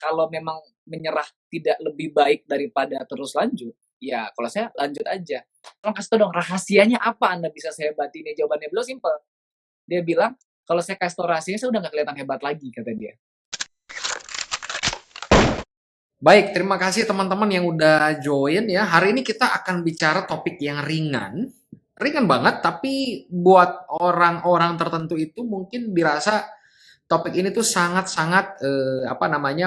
kalau memang menyerah tidak lebih baik daripada terus lanjut, ya kalau saya lanjut aja. Tolong kasih tau dong rahasianya apa Anda bisa sehebat ini? Jawabannya beliau simpel. Dia bilang, kalau saya kasih tau rahasianya, saya udah nggak kelihatan hebat lagi, kata dia. Baik, terima kasih teman-teman yang udah join ya. Hari ini kita akan bicara topik yang ringan. Ringan banget, tapi buat orang-orang tertentu itu mungkin dirasa topik ini tuh sangat-sangat apa namanya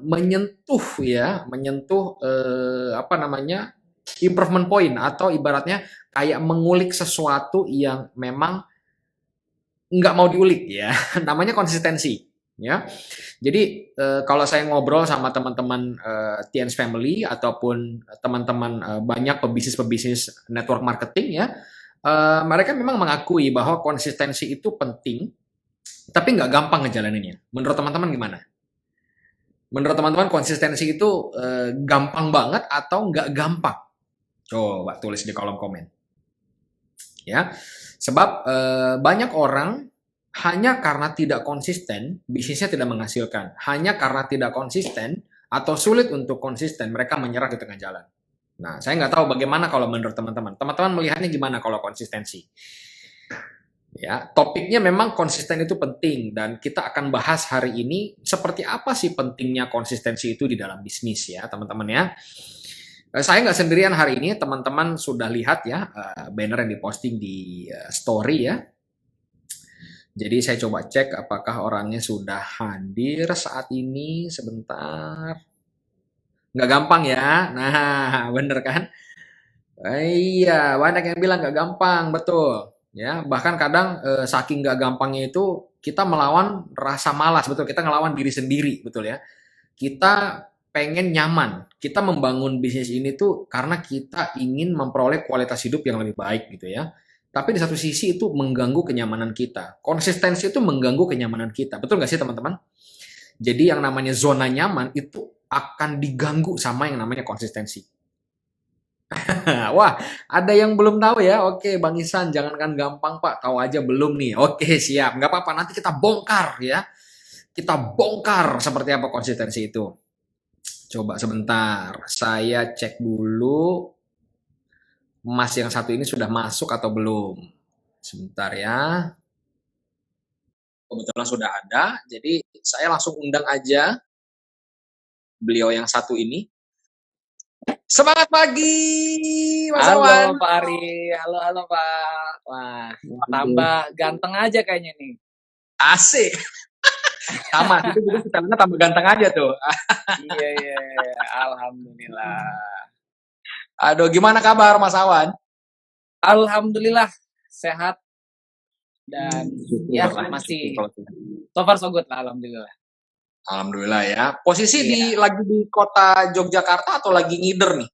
menyentuh ya, menyentuh apa namanya improvement point atau ibaratnya kayak mengulik sesuatu yang memang nggak mau diulik ya. Namanya konsistensi ya. Jadi kalau saya ngobrol sama teman-teman TNS Family ataupun teman-teman banyak pebisnis-pebisnis network marketing ya, mereka memang mengakui bahwa konsistensi itu penting, tapi nggak gampang ngejalaninnya. Menurut teman-teman gimana? Menurut teman-teman konsistensi itu gampang banget atau nggak gampang? Coba tulis di kolom komen. Ya, sebab banyak orang hanya karena tidak konsisten, bisnisnya tidak menghasilkan. Hanya karena tidak konsisten atau sulit untuk konsisten, mereka menyerah di tengah jalan. Nah, saya nggak tahu bagaimana kalau menurut teman-teman. Teman-teman melihatnya gimana kalau konsistensi? Ya, topiknya memang konsisten itu penting dan kita akan bahas hari ini seperti apa sih pentingnya konsistensi itu di dalam bisnis ya, teman-teman ya. Saya nggak sendirian hari ini, teman-teman sudah lihat ya banner yang diposting di story ya. Jadi saya coba cek apakah orangnya sudah hadir saat ini. Sebentar. Nggak gampang ya. Nah, bener kan? Iya, banyak yang bilang nggak gampang, betul. Ya, bahkan kadang saking nggak gampangnya itu kita melawan rasa malas, betul. Kita ngelawan diri sendiri, betul ya. Kita pengen nyaman. Kita membangun bisnis ini tuh karena kita ingin memperoleh kualitas hidup yang lebih baik gitu ya. Tapi di satu sisi itu mengganggu kenyamanan kita. Konsistensi itu mengganggu kenyamanan kita. Betul nggak sih teman-teman? Jadi yang namanya zona nyaman itu akan diganggu sama yang namanya konsistensi. Wah, ada yang belum tahu ya? Oke, Bang Isan, jangankan gampang Pak, tahu aja belum nih. Oke, siap. Nggak apa-apa, nanti kita bongkar ya. Kita bongkar seperti apa konsistensi itu. Coba sebentar, saya cek dulu Mas yang satu ini sudah masuk atau belum. Sebentar ya. Kebetulan sudah ada, jadi saya langsung undang aja beliau yang satu ini. Semangat pagi, Mas Awan. Halo Pak Ari, halo Pak. Wah, tambah ganteng aja kayaknya nih. Asik. Sama, itu juga kita tambah ganteng aja tuh. Iya, alhamdulillah. Aduh, gimana kabar Mas Awan? Alhamdulillah sehat dan ya Syukur lah, masih syukur. so far so good lah, alhamdulillah. Alhamdulillah ya. Posisi Iya. lagi di kota Yogyakarta atau lagi ngider nih?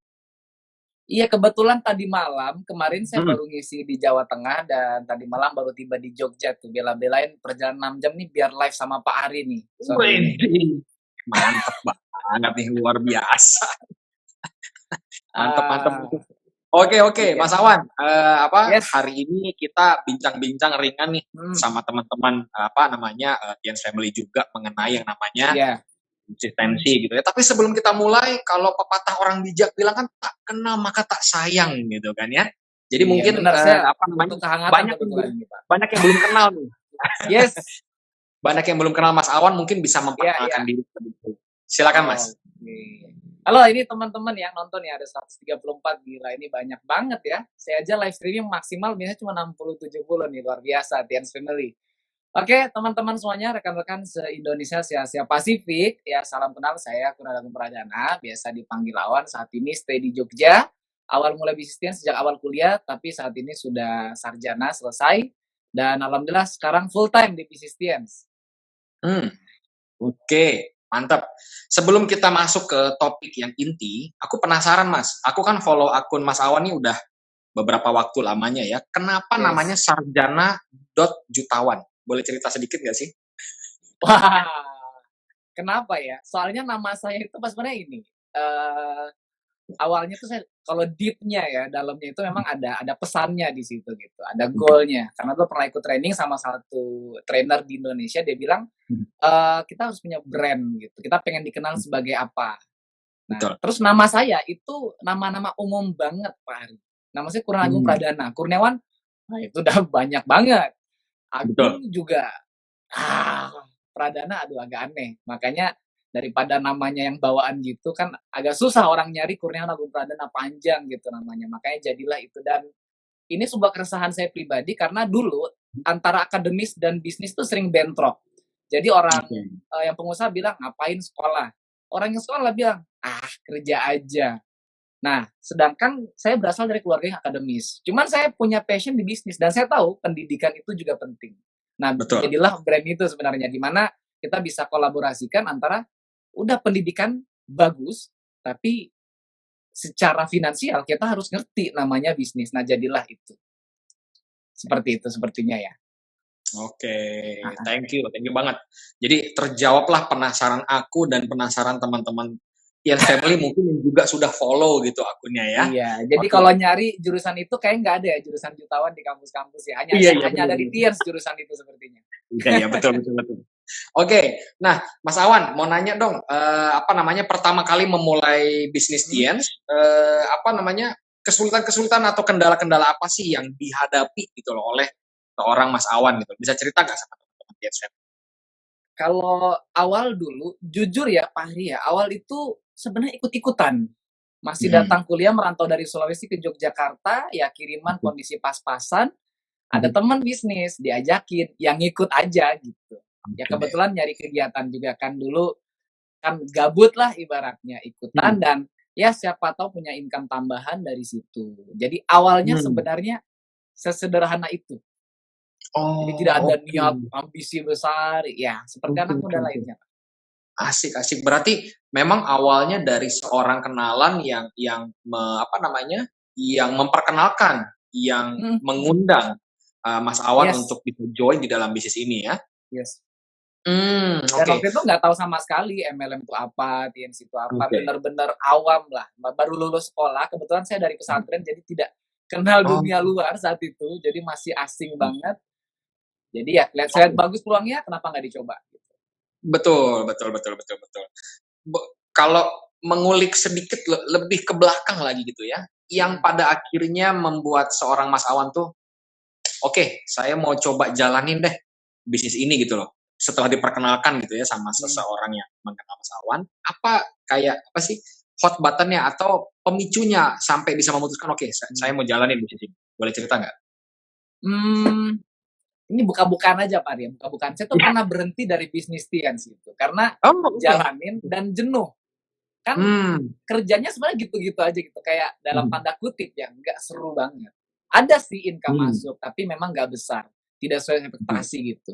Iya, kebetulan tadi malam, kemarin saya Hmm. baru ngisi di Jawa Tengah dan tadi malam baru tiba di Jogja tuh. Bela-belain perjalanan 6 jam nih biar live sama Pak Ari nih sore ini. Mantep banget nih, luar biasa. Mantep, mantep. Ah, Oke, iya. Mas Awan, Yes. hari ini kita bincang-bincang ringan nih Hmm, sama teman-teman apa namanya Giants Family juga mengenai yang namanya iya. konsistensi gitu ya. Tapi sebelum kita mulai, kalau pepatah orang bijak bilang kan tak kenal maka tak sayang gitu kan ya. Jadi Iya, mungkin benar. Saya apa namanya butuh kehangatan banyak yang kebetulan belum ini, Pak. banyak yang belum kenal nih. Yes. Banyak yang belum kenal Mas Awan mungkin bisa Iya. memperkenalkan diri terlebih. Silakan Mas. Oke. Halo, ini teman-teman yang nonton ya, ada 134, gila ini banyak banget ya. Saya aja live streaming maksimal biasanya cuma 60-70 nih, luar biasa, Tians Family. Oke, teman-teman semuanya, rekan-rekan se-Indonesia, se-Asia Pasifik, ya salam kenal, saya Kunadagung Pradana, biasa dipanggil Awan, saat ini stay di Jogja. Awal mulai bisnis Tians sejak awal kuliah, tapi saat ini sudah sarjana selesai, dan alhamdulillah sekarang full time di bisnis Tians. Oke, mantap. Sebelum kita masuk ke topik yang inti, aku penasaran Mas. Aku kan follow akun Mas Awan nih udah beberapa waktu lamanya ya. Kenapa namanya Yes. sarjana.jutawan? Boleh cerita sedikit nggak sih? Wah, kenapa ya? Soalnya nama saya itu pas sebenarnya ini. awalnya tuh saya kalau deep-nya ya, dalamnya itu memang ada pesannya di situ gitu, ada goal-nya. Karena dulu pernah ikut training sama satu trainer di Indonesia, dia bilang, "Kita harus punya brand gitu, kita pengen dikenal sebagai apa." Nah, Betul. terus nama saya itu nama-nama umum banget, Pak Ari. Nama saya Kurniawan Agung Hmm, Pradana. Kurniawan, nah itu udah banyak banget. betul. Agung juga, ah, Pradana aduh agak aneh. Makanya daripada namanya yang bawaan gitu kan agak susah orang nyari Kurniawan Agung Pradana panjang gitu namanya. Makanya jadilah itu dan ini sebuah keresahan saya pribadi karena dulu antara akademis dan bisnis tuh sering bentrok. Jadi orang Oke. yang pengusaha bilang ngapain sekolah. Orang yang sekolah bilang kerja aja. Nah, sedangkan saya berasal dari keluarga yang akademis. Cuman saya punya passion di bisnis dan saya tahu pendidikan itu juga penting. Nah, Betul. jadilah brand itu sebenarnya di mana kita bisa kolaborasikan antara udah pendidikan bagus, tapi secara finansial kita harus ngerti namanya bisnis. Nah, jadilah itu. Seperti itu sepertinya ya. Oke, Ah, thank you banget. Jadi terjawablah penasaran aku dan penasaran teman-teman Tians Family mungkin yang juga sudah follow gitu akunnya ya. iya, jadi Oke, kalau nyari jurusan itu kayak nggak ada ya jurusan jutawan di kampus-kampus ya. Hanya iya iya hanya benar ada di benar. Tiers jurusan itu sepertinya. Iya iya betul betul betul. Oke, nah Mas Awan mau nanya dong, apa namanya pertama kali memulai bisnis Hmm? Tiens, apa namanya kesulitan-kesulitan atau kendala-kendala apa sih yang dihadapi gitu loh oleh seorang Mas Awan gitu? Bisa cerita nggak sama teman-teman Tiens Family? Kalau awal dulu, jujur ya Pak Hri ya, awal itu sebenarnya ikut-ikutan. Masih Hmm. datang kuliah merantau dari Sulawesi ke Yogyakarta, ya kiriman kondisi pas-pasan, ada teman bisnis, diajakin, yang ngikut aja gitu. Ya Oke. kebetulan nyari kegiatan juga kan dulu, kan gabut lah ibaratnya, ikutan Hmm. dan ya siapa tahu punya income tambahan dari situ. Jadi awalnya Hmm. sebenarnya sesederhana itu. Jadi tidak Oh, ada oke. niat ambisi besar, ya seperti Oke anak oke muda oke. lainnya. Asik asik. Berarti memang awalnya dari seorang kenalan yang apa namanya, yang memperkenalkan, yang Mhm mhm. mengundang, Mas Awan Yes, untuk bisa join di dalam bisnis ini ya? yes. Dan Oke waktu itu nggak tahu sama sekali MLM itu apa, TNC itu apa, oke. bener-bener awam lah. Baru lulus sekolah, kebetulan saya dari pesantren jadi tidak kenal Oh, dunia luar saat itu, jadi masih asing banget. Jadi ya lihat saya lihat oke. bagus peluangnya, kenapa nggak dicoba? Betul betul betul betul betul. Kalau mengulik sedikit lebih ke belakang lagi gitu ya, yang Mhm, pada akhirnya membuat seorang Mas Awan tuh, "Oke, saya mau coba jalanin deh bisnis ini," gitu loh. Setelah diperkenalkan gitu ya sama mhm, seseorang yang mengenal Mas Awan, apa kayak apa sih hot button-nya atau pemicunya sampai bisa memutuskan, "Oke, saya mhm. mau jalanin bisnis ini." Boleh cerita nggak? Mmm, ini buka-bukaan aja Pak ya, buka-bukaan. Saya tuh Iya. pernah berhenti dari bisnis TNC itu, karena Oh, oke. jalanin dan jenuh. Kan Hmm. kerjanya sebenarnya gitu-gitu aja gitu, kayak dalam Mhm. tanda kutip ya, nggak seru banget. Ada sih income Mmm. masuk, tapi memang nggak besar, tidak sesuai Oke. ekspektasi gitu.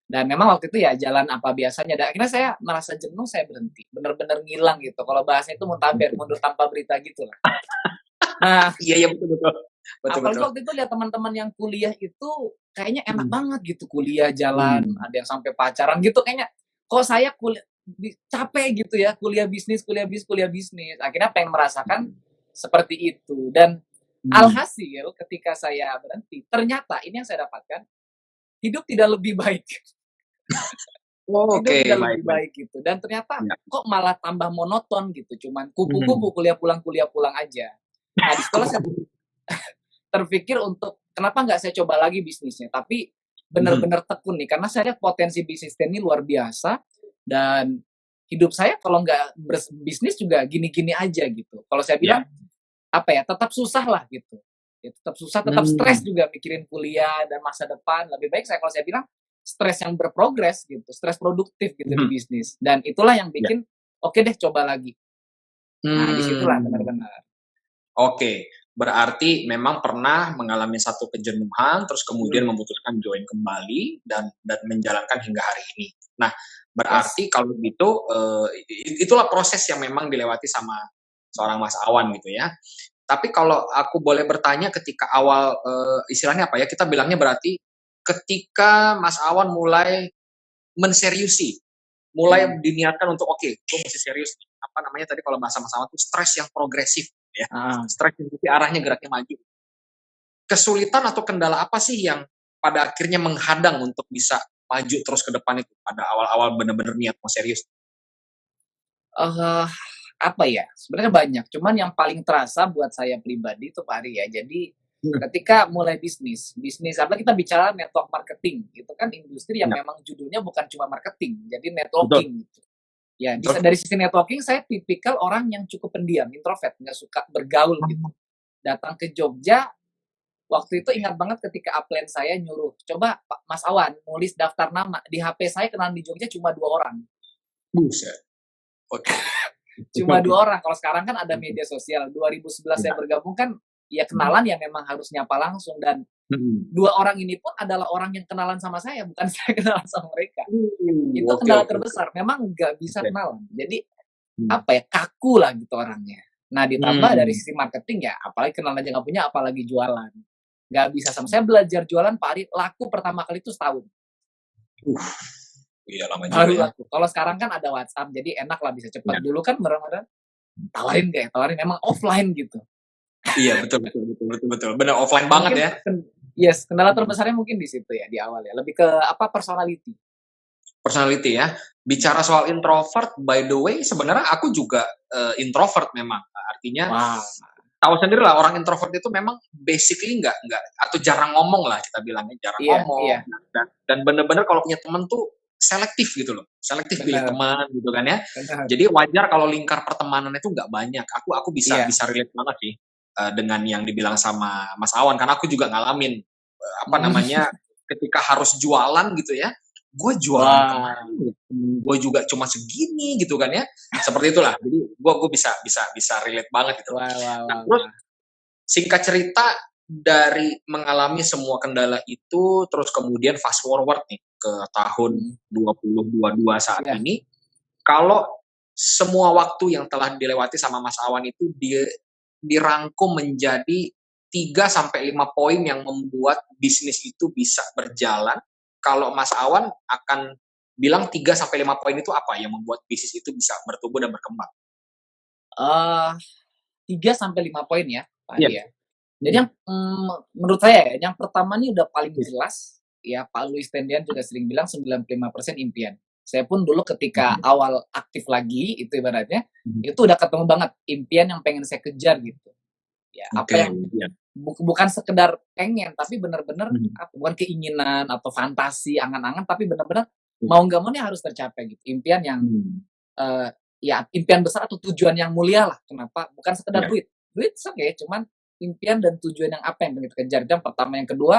Dan memang waktu itu ya jalan apa biasanya, dan akhirnya saya merasa jenuh, saya berhenti, bener-bener ngilang gitu, kalau bahasanya itu muntaber, mundur tanpa berita gitulah. Nah, Iya iya, betul betul. Betul apalagi betul. waktu itu lihat teman-teman yang kuliah itu kayaknya enak Mhm. banget gitu, kuliah jalan, Mmm. ada yang sampai pacaran gitu kayaknya, kok saya capek gitu ya, kuliah bisnis kuliah bisnis kuliah bisnis. Akhirnya pengen merasakan seperti itu dan Mmm. alhasil ketika saya berhenti, ternyata ini yang saya dapatkan, hidup tidak lebih baik, hidup Oke, tidak baik lebih baik. baik gitu dan ternyata Iya. kok malah tambah monoton gitu, cuman Mhm. kupu-kupu kuliah pulang aja. Nah, di situlah saya Kupu-kupu. terpikir untuk kenapa nggak saya coba lagi bisnisnya, tapi Mhm. benar-benar tekun nih, karena saya lihat potensi bisnisnya ini luar biasa dan hidup saya kalau nggak berbisnis juga gini-gini aja gitu. Kalau saya Iya. bilang apa ya, tetap susah lah gitu. Ya, tetap susah, tetap stres Mmm. juga mikirin kuliah dan masa depan. Lebih baik saya kalau saya bilang stres yang berprogres gitu, stres produktif gitu di Mhm. bisnis. Dan itulah yang Iya. bikin oke deh coba lagi. Nah, disitulah Mmm. benar-benar. Oke, berarti memang pernah mengalami satu kejenuhan, terus kemudian Hmm, memutuskan join kembali dan menjalankan hingga hari ini. Nah, yes. berarti kalau gitu, itulah proses yang memang dilewati sama seorang Mas Awan gitu ya. Tapi kalau aku boleh bertanya ketika awal, istilahnya apa ya, kita bilangnya berarti ketika Mas Awan mulai menseriusi mulai Hmm. diniatkan untuk oke, gue mesti serius nih. Apa namanya tadi kalau bahasa Mas Awan tuh stres yang progresif ya. Ah. Stres yang jadi arahnya geraknya maju. Kesulitan atau kendala apa sih yang pada akhirnya menghadang untuk bisa maju terus ke depan itu pada awal-awal bener-bener niat mau serius? Eh, apa ya, sebenarnya banyak, cuman yang paling terasa buat saya pribadi itu Pak Ari ya, jadi Hmm, ketika mulai bisnis apa kita bicara network marketing, itu kan industri yang ya, memang judulnya bukan cuma marketing, jadi betul, networking gitu. Ya, betul. dari sisi networking saya tipikal orang yang cukup pendiam, introvert, nggak suka bergaul gitu. Datang ke Jogja, waktu itu ingat banget ketika upline saya nyuruh, "Coba Pak Mas Awan nulis daftar nama." Di HP saya kenalan di Jogja cuma 2 orang. Buset. Oke. Cuma 2 orang, kalau sekarang kan ada media sosial. 2011 saya Ya. bergabung kan, ya Hmm. kenalan yang memang harus nyapa langsung dan Hmm. 2 orang ini pun adalah orang yang kenalan sama saya, bukan saya kenalan sama mereka. Itu Oke, kendala oke, oke. terbesar, memang nggak bisa Oke. kenalan. Jadi, Hmm. apa ya, kaku lah gitu orangnya. Nah, ditambah dari Hmm. sisi marketing ya, apalagi kenalan aja nggak punya, apalagi jualan. Nggak bisa sama saya belajar jualan Pak Ari, laku pertama kali itu setahun, Uh, iya lama juga baru ya. laku. Kalau sekarang kan ada WhatsApp, jadi enak lah bisa cepat. Ya. Dulu kan bener-bener tawarin deh, tawarin emang offline gitu. Iya, betul, betul, betul, betul, betul. Benar offline banget Mungkin ya. yes, kendala Hmm. terbesarnya mungkin di situ ya, di awal ya, lebih ke apa, personality. Personality ya. Bicara soal introvert, by the way, sebenarnya aku juga introvert memang. Artinya Wah, tahu sendiri lah orang introvert itu memang basically nggak atau jarang ngomong lah kita bilangnya jarang iya iya, ngomong dan bener-bener kalau punya temen tuh selektif gitu loh selektif pilih bener teman gitu kan ya bener, jadi wajar kalau lingkar pertemanan itu nggak banyak aku bisa iya. bisa relate banget sih dengan yang dibilang sama Mas Awan karena aku juga ngalamin apa Mhm. namanya ketika harus jualan gitu ya gue jualan Wah, kemana ya? Gue juga cuma segini gitu kan ya seperti itulah jadi gue bisa bisa bisa relate banget gitu. wah wah Nah, wah terus wah. singkat cerita dari mengalami semua kendala itu, terus kemudian fast forward nih ke tahun Mhm, 2022 saat iya. ini, kalau semua waktu yang telah dilewati sama Mas Awan itu dirangkum menjadi 3 sampai 5 poin yang membuat bisnis itu bisa berjalan. Kalau Mas Awan akan bilang 3 sampai 5 poin itu apa yang membuat bisnis itu bisa bertumbuh dan berkembang? Eee, 3 sampai 5 poin ya, Pak Iya. Adi ya. Jadi Mhm. yang, menurut saya ya, yang pertama nih udah paling Iya. jelas, ya Pak Louis Tendian juga sering bilang 95% impian. Saya pun dulu ketika Mhm. awal aktif lagi, itu ibaratnya, Mhm. itu udah ketemu banget impian yang pengen saya kejar gitu. Ya, apa Oke, yang iya. bukan sekedar pengen, tapi bener-bener Mhm. bukan keinginan atau fantasi, angan-angan, tapi bener-bener Iya. mau nggak mau nih harus tercapai gitu. Impian yang, Mmm, eee, ya impian besar atau tujuan yang mulia lah. Kenapa? Bukan sekedar iya, duit. Duit oke, cuman impian dan tujuan yang apa yang pengen kita kejar. Itu yang pertama. Yang kedua,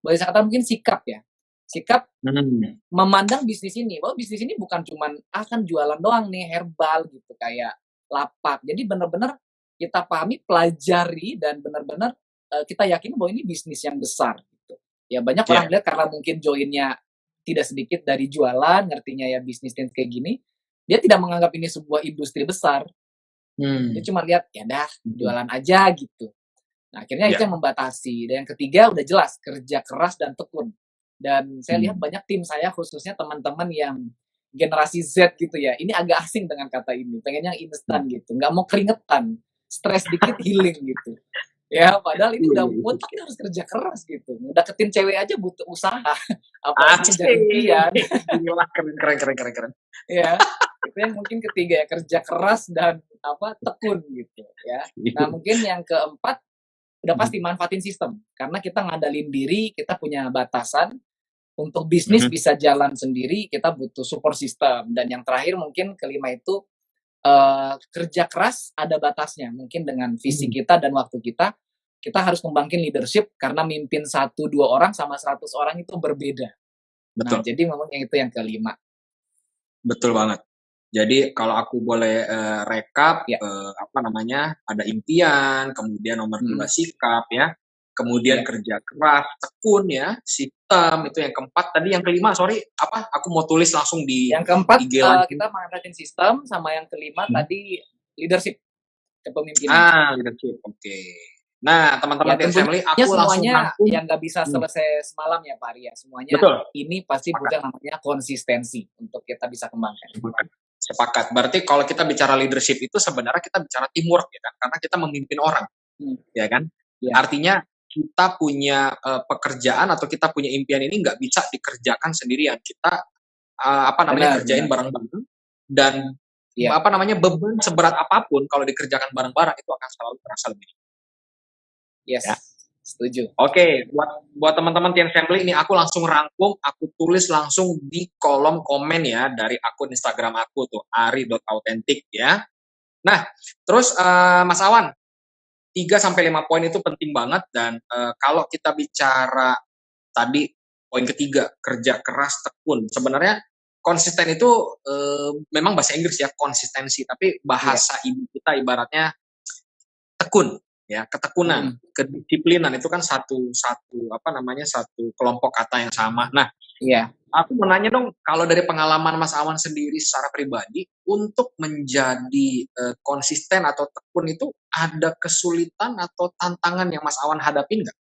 boleh saya katakan mungkin sikap ya. Sikap mhm, memandang bisnis ini, bahwa bisnis ini bukan cuman, kan jualan doang nih, herbal gitu, kayak lapak. Jadi bener-bener kita pahami, pelajari, dan bener-bener, kita yakini bahwa ini bisnis yang besar, gitu. Ya banyak orang iya, lihat karena mungkin join-nya tidak sedikit dari jualan, ngertinya ya bisnis yang kayak gini, dia tidak menganggap ini sebuah industri besar. Dia mmm, cuma lihat, ya dah, betul, jualan aja gitu. Nah, akhirnya itu iya, yang membatasi. Dan yang ketiga udah jelas, kerja keras dan tekun. Dan saya lihat mmm, banyak tim saya, khususnya teman-teman yang generasi Z gitu ya, ini agak asing dengan kata ini, pengennya mmm, instan gitu, nggak mau keringetan, stres dikit healing gitu. Ya, padahal ini iya, udah iya, mutlak kita harus kerja keras gitu. Deketin cewek aja butuh usaha, apalagi asik, ngejar impian. gila keren keren keren keren keren. Ya, itu yang mungkin ketiga ya, kerja keras dan apa, tekun gitu ya. Nah, mungkin yang keempat, udah Mhm, pasti manfaatin sistem, karena kita ngandalin diri, kita punya batasan, untuk bisnis mhm, bisa jalan sendiri, kita butuh support system. Dan yang terakhir mungkin kelima itu, kerja keras ada batasnya. Mungkin dengan visi mhm, kita dan waktu kita harus kembangin leadership karena mimpin 1, 2 orang sama 100 orang itu berbeda. Nah, betul, jadi memang yang itu yang kelima. betul banget. Jadi kalau aku boleh, rekap, Ya, apa namanya, ada impian, kemudian nomor 2 mhm, sikap ya, kemudian iya. kerja keras, tekun ya, sistem itu yang keempat, tadi yang kelima sorry apa? Aku mau tulis langsung di Yang keempat, IG langsung. kita manfaatin sistem, sama yang kelima Mhm. tadi leadership, kepemimpinan. Leadership, oke. Nah, teman-teman Ya TNS Family, tentunya aku langsung semuanya rangkum. yang nggak bisa selesai semalam ya Pak Arya. Semuanya Betul. ini pasti Sepakat. butuh namanya konsistensi untuk kita bisa kembangkan. Sepakat. Berarti kalau kita bicara leadership itu sebenarnya kita bicara teamwork ya kan, karena kita memimpin orang, ya kan? Ya, Artinya kita punya pekerjaan atau kita punya impian ini nggak bisa dikerjakan sendirian. Kita benar, kerjain benar. bareng-bareng dan Ya, beban seberat apapun kalau dikerjakan bareng-barang itu akan selalu terasa lebih ringan. yes, Ya. setuju. Oke, buat teman-teman TN Family ini aku langsung rangkum, aku tulis langsung di kolom komen ya dari akun Instagram aku tuh ari.autentik ya. Nah, terus Mas Awan, 3-5 poin itu penting banget dan kalau kita bicara tadi poin ketiga, kerja keras tekun. Sebenarnya konsisten itu memang bahasa Inggris ya, konsistensi, tapi bahasa ibu kita ibaratnya tekun ya, ketekunan, kedisiplinan itu kan satu kelompok kata yang sama. Nah, Iya. aku mau nanya dong, kalau dari pengalaman Mas Awan sendiri secara pribadi, untuk menjadi konsisten atau tekun itu ada kesulitan atau tantangan yang Mas Awan hadapin nggak?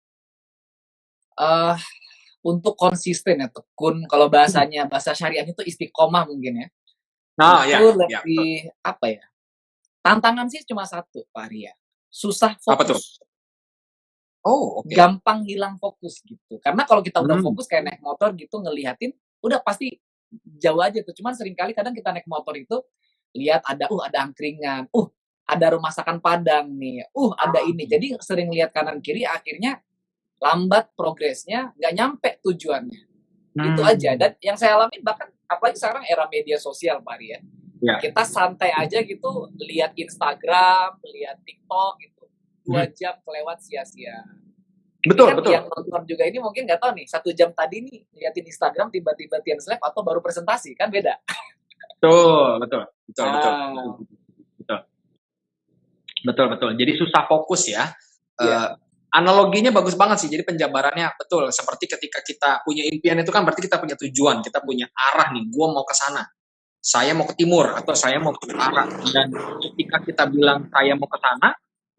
Eh, untuk konsisten ya tekun, kalau bahasa syariah itu istiqomah mungkin ya. Nah, Itu ya, betul. lebih apa ya? Tantangan sih cuma satu, Pak Arya. Susah Apa tuh? fokus. Oh, oke. Gampang hilang fokus gitu. Karena kalau kita udah fokus kayak naik Hmm. motor gitu ngelihatin, udah pasti jauh aja tuh. Cuman seringkali kadang kita naik motor itu lihat ada angkringan, ada rumah masakan Padang nih, ada ini. Jadi sering lihat kanan kiri akhirnya lambat progresnya, nggak nyampe tujuannya. Itu aja. Dan yang saya alami bahkan apalagi sekarang era media sosial Pak Arya. Ya. Kita santai aja gitu lihat Instagram, lihat TikTok gitu. 2 jam kelewat sia-sia. Betul, Kan betul. yang nonton juga ini mungkin nggak tahu nih, 1 jam tadi nih liatin Instagram tiba-tiba Tian Slap atau baru presentasi, kan beda. Betul. Ah, Betul. Jadi susah fokus ya. iya, Analoginya bagus banget sih. Jadi penjabarannya betul. Seperti ketika kita punya impian itu kan berarti kita punya tujuan, kita punya arah nih. Gua mau ke sana. Saya mau ke timur atau saya mau ke utara. Dan ketika kita bilang saya mau ke sana,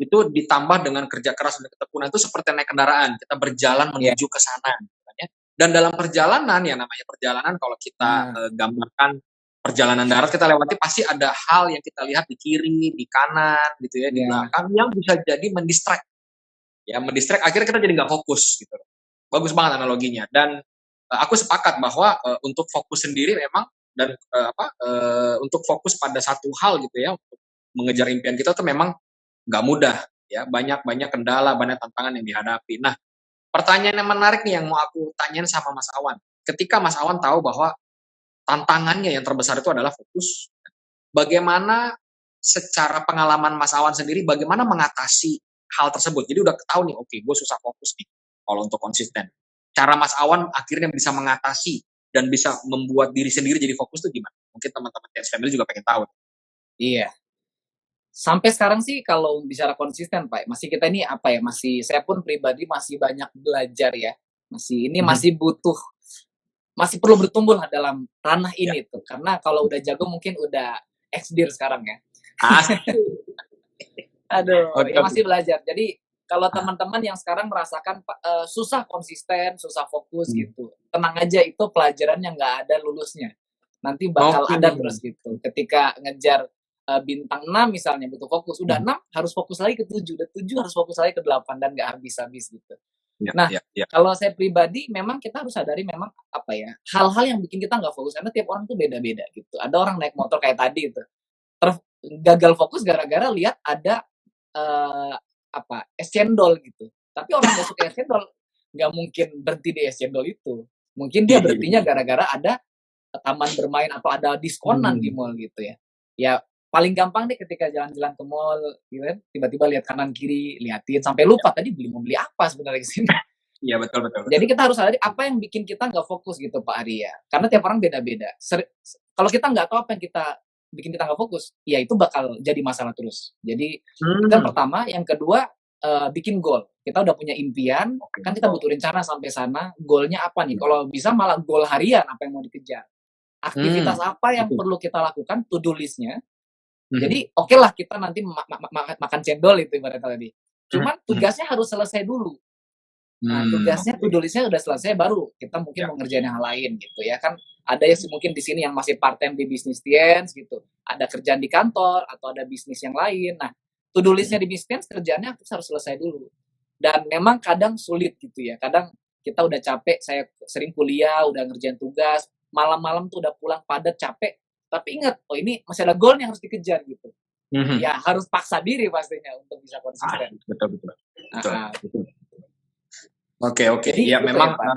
itu ditambah dengan kerja keras dan ketekunan itu seperti naik kendaraan. Kita berjalan iya. menuju ke sana. Dan dalam perjalanan, yang namanya perjalanan kalau kita Nah, gambarkan perjalanan darat kita lewati pasti ada hal yang kita lihat di kiri, di kanan, gitu ya, di iya. belakang yang bisa jadi mendistract. Ya, mendistract akhirnya kita jadi nggak fokus gitu. Bagus banget analoginya. Dan aku sepakat bahwa untuk fokus sendiri memang dan untuk fokus pada satu hal gitu ya, untuk mengejar impian kita tuh memang nggak mudah ya, banyak kendala, banyak tantangan yang dihadapi. Nah, pertanyaan yang menarik nih yang mau aku tanyain sama Mas Awan. Ketika Mas Awan tahu bahwa tantangannya yang terbesar itu adalah fokus, bagaimana secara pengalaman Mas Awan sendiri, bagaimana mengatasi hal tersebut? Jadi udah tahu nih, oke, gue susah fokus nih kalau untuk konsisten. Cara Mas Awan akhirnya bisa mengatasi dan bisa membuat diri sendiri jadi fokus tuh gimana? Mungkin teman-teman TS Family juga pengen tahu. Iya. Sampai sekarang sih kalau bicara konsisten, Pak, masih kita ini apa ya, saya pun pribadi masih banyak belajar ya. Masih perlu bertumbuh lah dalam ranah Ya. ini tuh. Karena kalau udah jago mungkin udah ex-dir sekarang ya. Aduh, ya masih belajar. Jadi kalau teman-teman yang sekarang merasakan susah konsisten, susah fokus gitu, tenang aja itu pelajaran yang nggak ada lulusnya. Nanti bakal ada terus gitu. Ketika ngejar bintang 6 misalnya butuh fokus, udah 6 harus fokus lagi ke 7, udah 7 harus fokus lagi ke 8 dan nggak habis-habis gitu. Nah, kalau saya pribadi memang kita harus sadari memang apa ya, hal-hal yang bikin kita nggak fokus karena tiap orang tuh beda-beda gitu. Ada orang naik motor kayak tadi itu, gagal fokus gara-gara lihat ada es cendol gitu. Tapi orang nggak suka es cendol, nggak mungkin berhenti di es cendol itu. Mungkin dia berhentinya gara-gara ada taman bermain atau ada diskonan di mall gitu ya. Ya paling gampang deh ketika jalan-jalan ke mall, gitu kan, tiba-tiba lihat kanan kiri, liatin sampai lupa tadi mau beli apa sebenarnya di sini. Iya betul. Jadi kita harus sadari apa yang bikin kita nggak fokus gitu Pak Arya. Karena tiap orang beda-beda. Kalau kita nggak tahu apa yang bikin kita nggak fokus, ya itu bakal jadi masalah terus. Jadi itu yang pertama, yang kedua bikin goal. Kita udah punya impian, kan kita butuh rencana sampai sana. Goalnya apa nih? Kalau bisa malah goal harian apa yang mau dikejar. Aktivitas apa yang perlu kita lakukan, to do list-nya. Jadi oke lah kita nanti makan cendol itu ibaratnya tadi. Cuman tugasnya harus selesai dulu. Nah, tugasnya Oke. to-do list-nya udah selesai baru kita mungkin Ya. mau ngerjain yang lain gitu ya kan. Ada yang mungkin di sini yang masih part time di bisnis Tiens gitu. Ada kerjaan di kantor atau ada bisnis yang lain. Nah, to-do list-nya di bisnis Tiens kerjaannya harus selesai dulu. Dan memang kadang sulit gitu ya. Kadang kita udah capek, saya sering kuliah, udah ngerjain tugas, malam-malam tuh udah pulang padat, capek. Tapi ingat, oh ini masih ada goal yang harus dikejar gitu. Ya harus paksa diri pastinya untuk bisa konsisten. Betul, betul. Betul. Nah, Betul. Oke. jadi Ya itu memang ya Pak.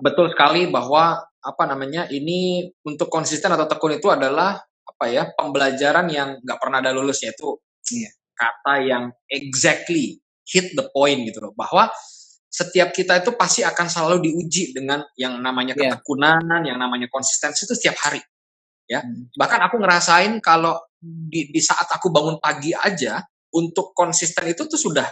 betul sekali bahwa apa namanya ini untuk konsisten atau tekun itu adalah apa ya pembelajaran yang nggak pernah ada lulusnya itu Iya. kata yang exactly hit the point gitu loh bahwa setiap kita itu pasti akan selalu diuji dengan yang namanya Iya. ketekunan, yang namanya konsistensi itu setiap hari ya. Hmm. Bahkan aku ngerasain kalau di saat aku bangun pagi aja untuk konsisten itu tuh sudah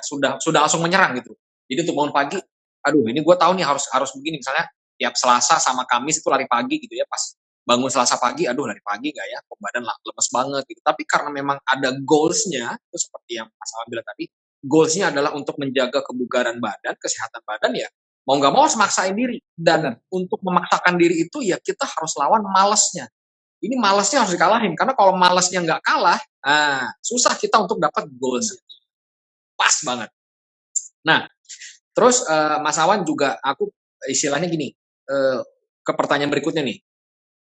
langsung menyerang gitu. Jadi untuk bangun pagi, aduh ini gue tahu nih harus begini misalnya tiap Selasa sama Kamis itu lari pagi gitu ya pas bangun Selasa pagi, aduh lari pagi gak ya, kok badan lemes banget gitu. Tapi karena memang ada goalsnya, itu seperti yang Mas Alam bilang tadi, goalsnya adalah untuk menjaga kebugaran badan, kesehatan badan ya, mau nggak mau harus maksain diri. Dan Benar. untuk memaksakan diri itu ya kita harus lawan malesnya. Ini malesnya harus dikalahin, karena kalau malesnya nggak kalah, susah kita untuk dapat goals. Pas banget. Nah, terus Mas Awan juga, aku istilahnya gini, ke pertanyaan berikutnya nih.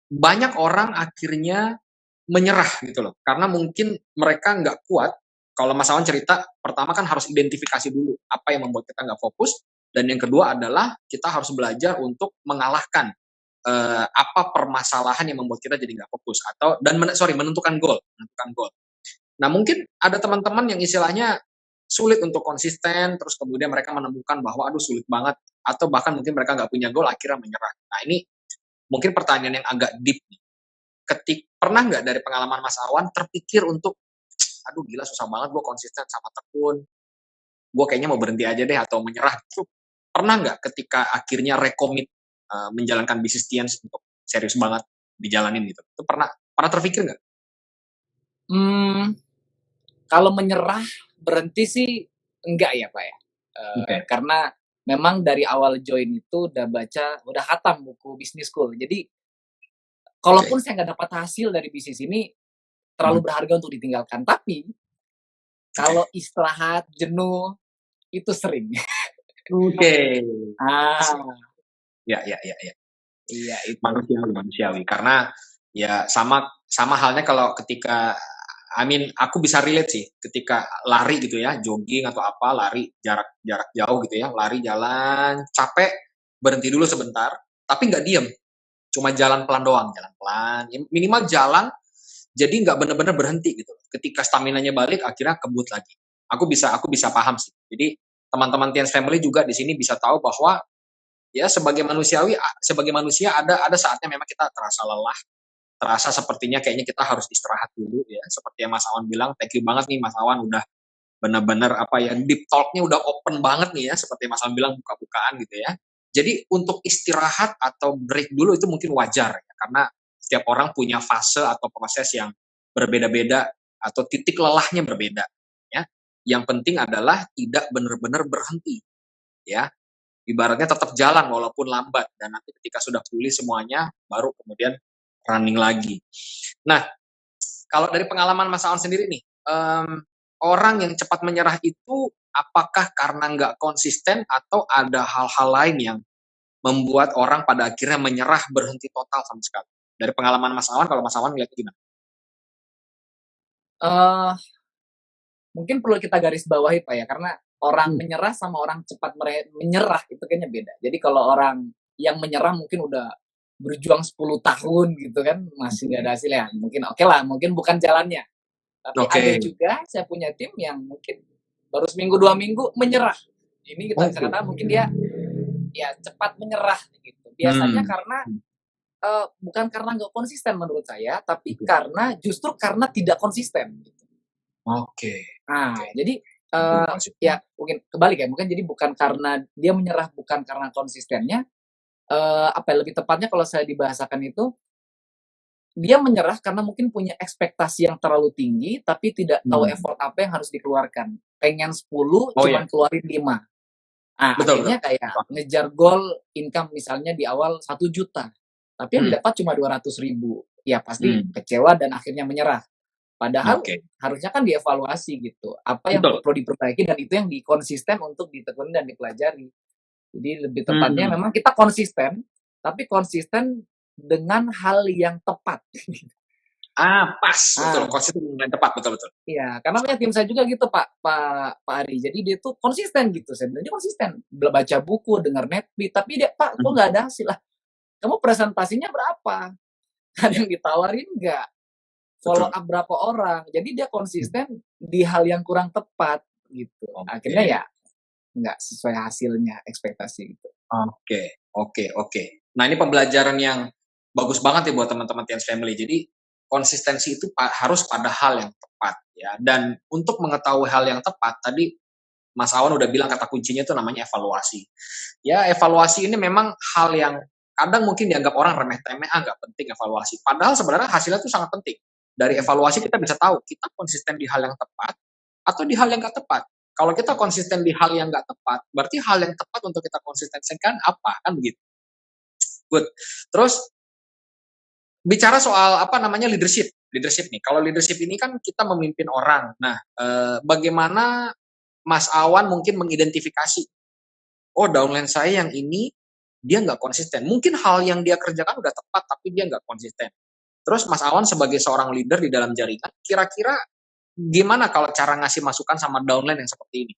Banyak orang akhirnya menyerah gitu loh, karena mungkin mereka nggak kuat. Kalau Mas Awan cerita, pertama kan harus identifikasi dulu apa yang membuat kita nggak fokus, dan yang kedua adalah kita harus belajar untuk mengalahkan apa permasalahan yang membuat kita jadi nggak fokus atau menentukan goal. Nah mungkin ada teman-teman yang istilahnya sulit untuk konsisten, terus kemudian mereka menemukan bahwa aduh sulit banget, atau bahkan mungkin mereka nggak punya goal akhirnya menyerah. Nah ini mungkin pertanyaan yang agak deep nih. Pernah nggak dari pengalaman Mas Awan terpikir untuk aduh gila susah banget gue konsisten sama tekun, gue kayaknya mau berhenti aja deh atau menyerah. Itu pernah nggak ketika akhirnya rekomit menjalankan bisnis Tians untuk serius banget dijalanin gitu? Itu pernah terpikir nggak? Kalau menyerah berhenti sih enggak ya Pak ya. Karena memang dari awal join itu udah hatam buku Business School. Jadi kalaupun saya nggak dapat hasil dari bisnis ini terlalu berharga untuk ditinggalkan. Tapi kalau istirahat, jenuh itu sering. Ya. Iya itu. Manusiawi. Karena ya sama halnya kalau ketika aku bisa relate sih ketika lari gitu ya, jogging atau apa, lari jarak jauh gitu ya, lari jalan capek, berhenti dulu sebentar, tapi nggak diem, cuma jalan pelan doang, jalan pelan, minimal jalan, jadi nggak bener-bener berhenti gitu. Ketika staminanya balik, akhirnya kebut lagi. Aku bisa paham sih. Jadi teman-teman Tians Family juga di sini bisa tahu bahwa ya sebagai manusia ada saatnya memang kita terasa lelah, terasa sepertinya kayaknya kita harus istirahat dulu ya. Seperti yang Mas Awan bilang, thank you banget nih Mas Awan udah benar-benar apa ya, deep talk-nya udah open banget nih ya, seperti Mas Awan bilang buka-bukaan gitu ya. Jadi untuk istirahat atau break dulu itu mungkin wajar ya, karena setiap orang punya fase atau proses yang berbeda-beda atau titik lelahnya berbeda ya. Yang penting adalah tidak benar-benar berhenti ya. Ibaratnya tetap jalan walaupun lambat, dan nanti ketika sudah pulih semuanya baru kemudian running lagi. Nah, kalau dari pengalaman Mas Awan sendiri nih, orang yang cepat menyerah itu apakah karena nggak konsisten atau ada hal-hal lain yang membuat orang pada akhirnya menyerah, berhenti total sama sekali? Dari pengalaman Mas Awan, kalau Mas Awan ngeliatnya gimana? Mungkin perlu kita garis bawahi Pak ya, karena orang menyerah sama orang cepat menyerah itu kayaknya beda. Jadi kalau orang yang menyerah mungkin udah berjuang 10 tahun gitu kan, masih nggak ada hasilnya, mungkin oke lah, mungkin bukan jalannya. Tapi ada juga saya punya tim yang mungkin baru seminggu 2 minggu menyerah. Ini kita bisa katakan mungkin dia ya cepat menyerah gitu. Biasanya karena bukan karena nggak konsisten menurut saya, tapi justru karena tidak konsisten gitu. Nah, jadi ya mungkin kebalik ya, mungkin jadi bukan karena dia menyerah, bukan karena konsistennya, lebih tepatnya kalau saya dibahasakan itu dia menyerah karena mungkin punya ekspektasi yang terlalu tinggi, tapi tidak tahu Hmm. effort apa yang harus dikeluarkan. Pengen 10, Oh ya, cuman keluarin 5. Ah, betul betul. akhirnya kayak ngejar goal income misalnya di awal 1 juta, tapi yang Hmm. didapat cuma 200.000. Ya pasti Hmm. kecewa dan akhirnya menyerah. Padahal Oke, harusnya kan dievaluasi gitu, apa yang betul. perlu diperbaiki dan itu yang konsisten untuk ditekuni dan dipelajari. Jadi lebih tepatnya Hmm. memang kita konsisten, tapi konsisten dengan hal yang tepat. Pas, betul. Ah, Konsisten dengan tepat, betul betul. iya, karena punya tim saya juga gitu Pak Ari. Jadi dia tuh konsisten gitu. Saya bilang dia konsisten, baca buku, dengar netbeat, tapi dia, "Pak, kok Hmm. nggak ada hasil?" Lah, kamu presentasinya berapa? Ada yang ditawarin nggak? Follow Betul. up berapa orang? Jadi dia konsisten di hal yang kurang tepat gitu. Akhirnya Oke. ya nggak sesuai hasilnya, ekspektasi gitu. Oke, oke, oke. Nah, ini pembelajaran yang bagus banget ya buat teman-teman Tians Family. Jadi, konsistensi itu harus pada hal yang tepat ya. Dan untuk mengetahui hal yang tepat, tadi Mas Awan udah bilang kata kuncinya itu namanya evaluasi. Ya, evaluasi ini memang hal yang kadang mungkin dianggap orang remeh-temeh, nggak penting evaluasi. Padahal sebenarnya hasilnya itu sangat penting. Dari evaluasi kita bisa tahu kita konsisten di hal yang tepat atau di hal yang nggak tepat. Kalau kita konsisten di hal yang nggak tepat, berarti hal yang tepat untuk kita konsistensikan apa? Kan begitu. Good. Terus bicara soal apa namanya leadership. Leadership nih. Kalau leadership ini kan kita memimpin orang. Nah, bagaimana Mas Awan mungkin mengidentifikasi, oh downline saya yang ini dia nggak konsisten. Mungkin hal yang dia kerjakan udah tepat, tapi dia nggak konsisten. Terus Mas Awan sebagai seorang leader di dalam jaringan, kira-kira gimana kalau cara ngasih masukan sama downline yang seperti ini?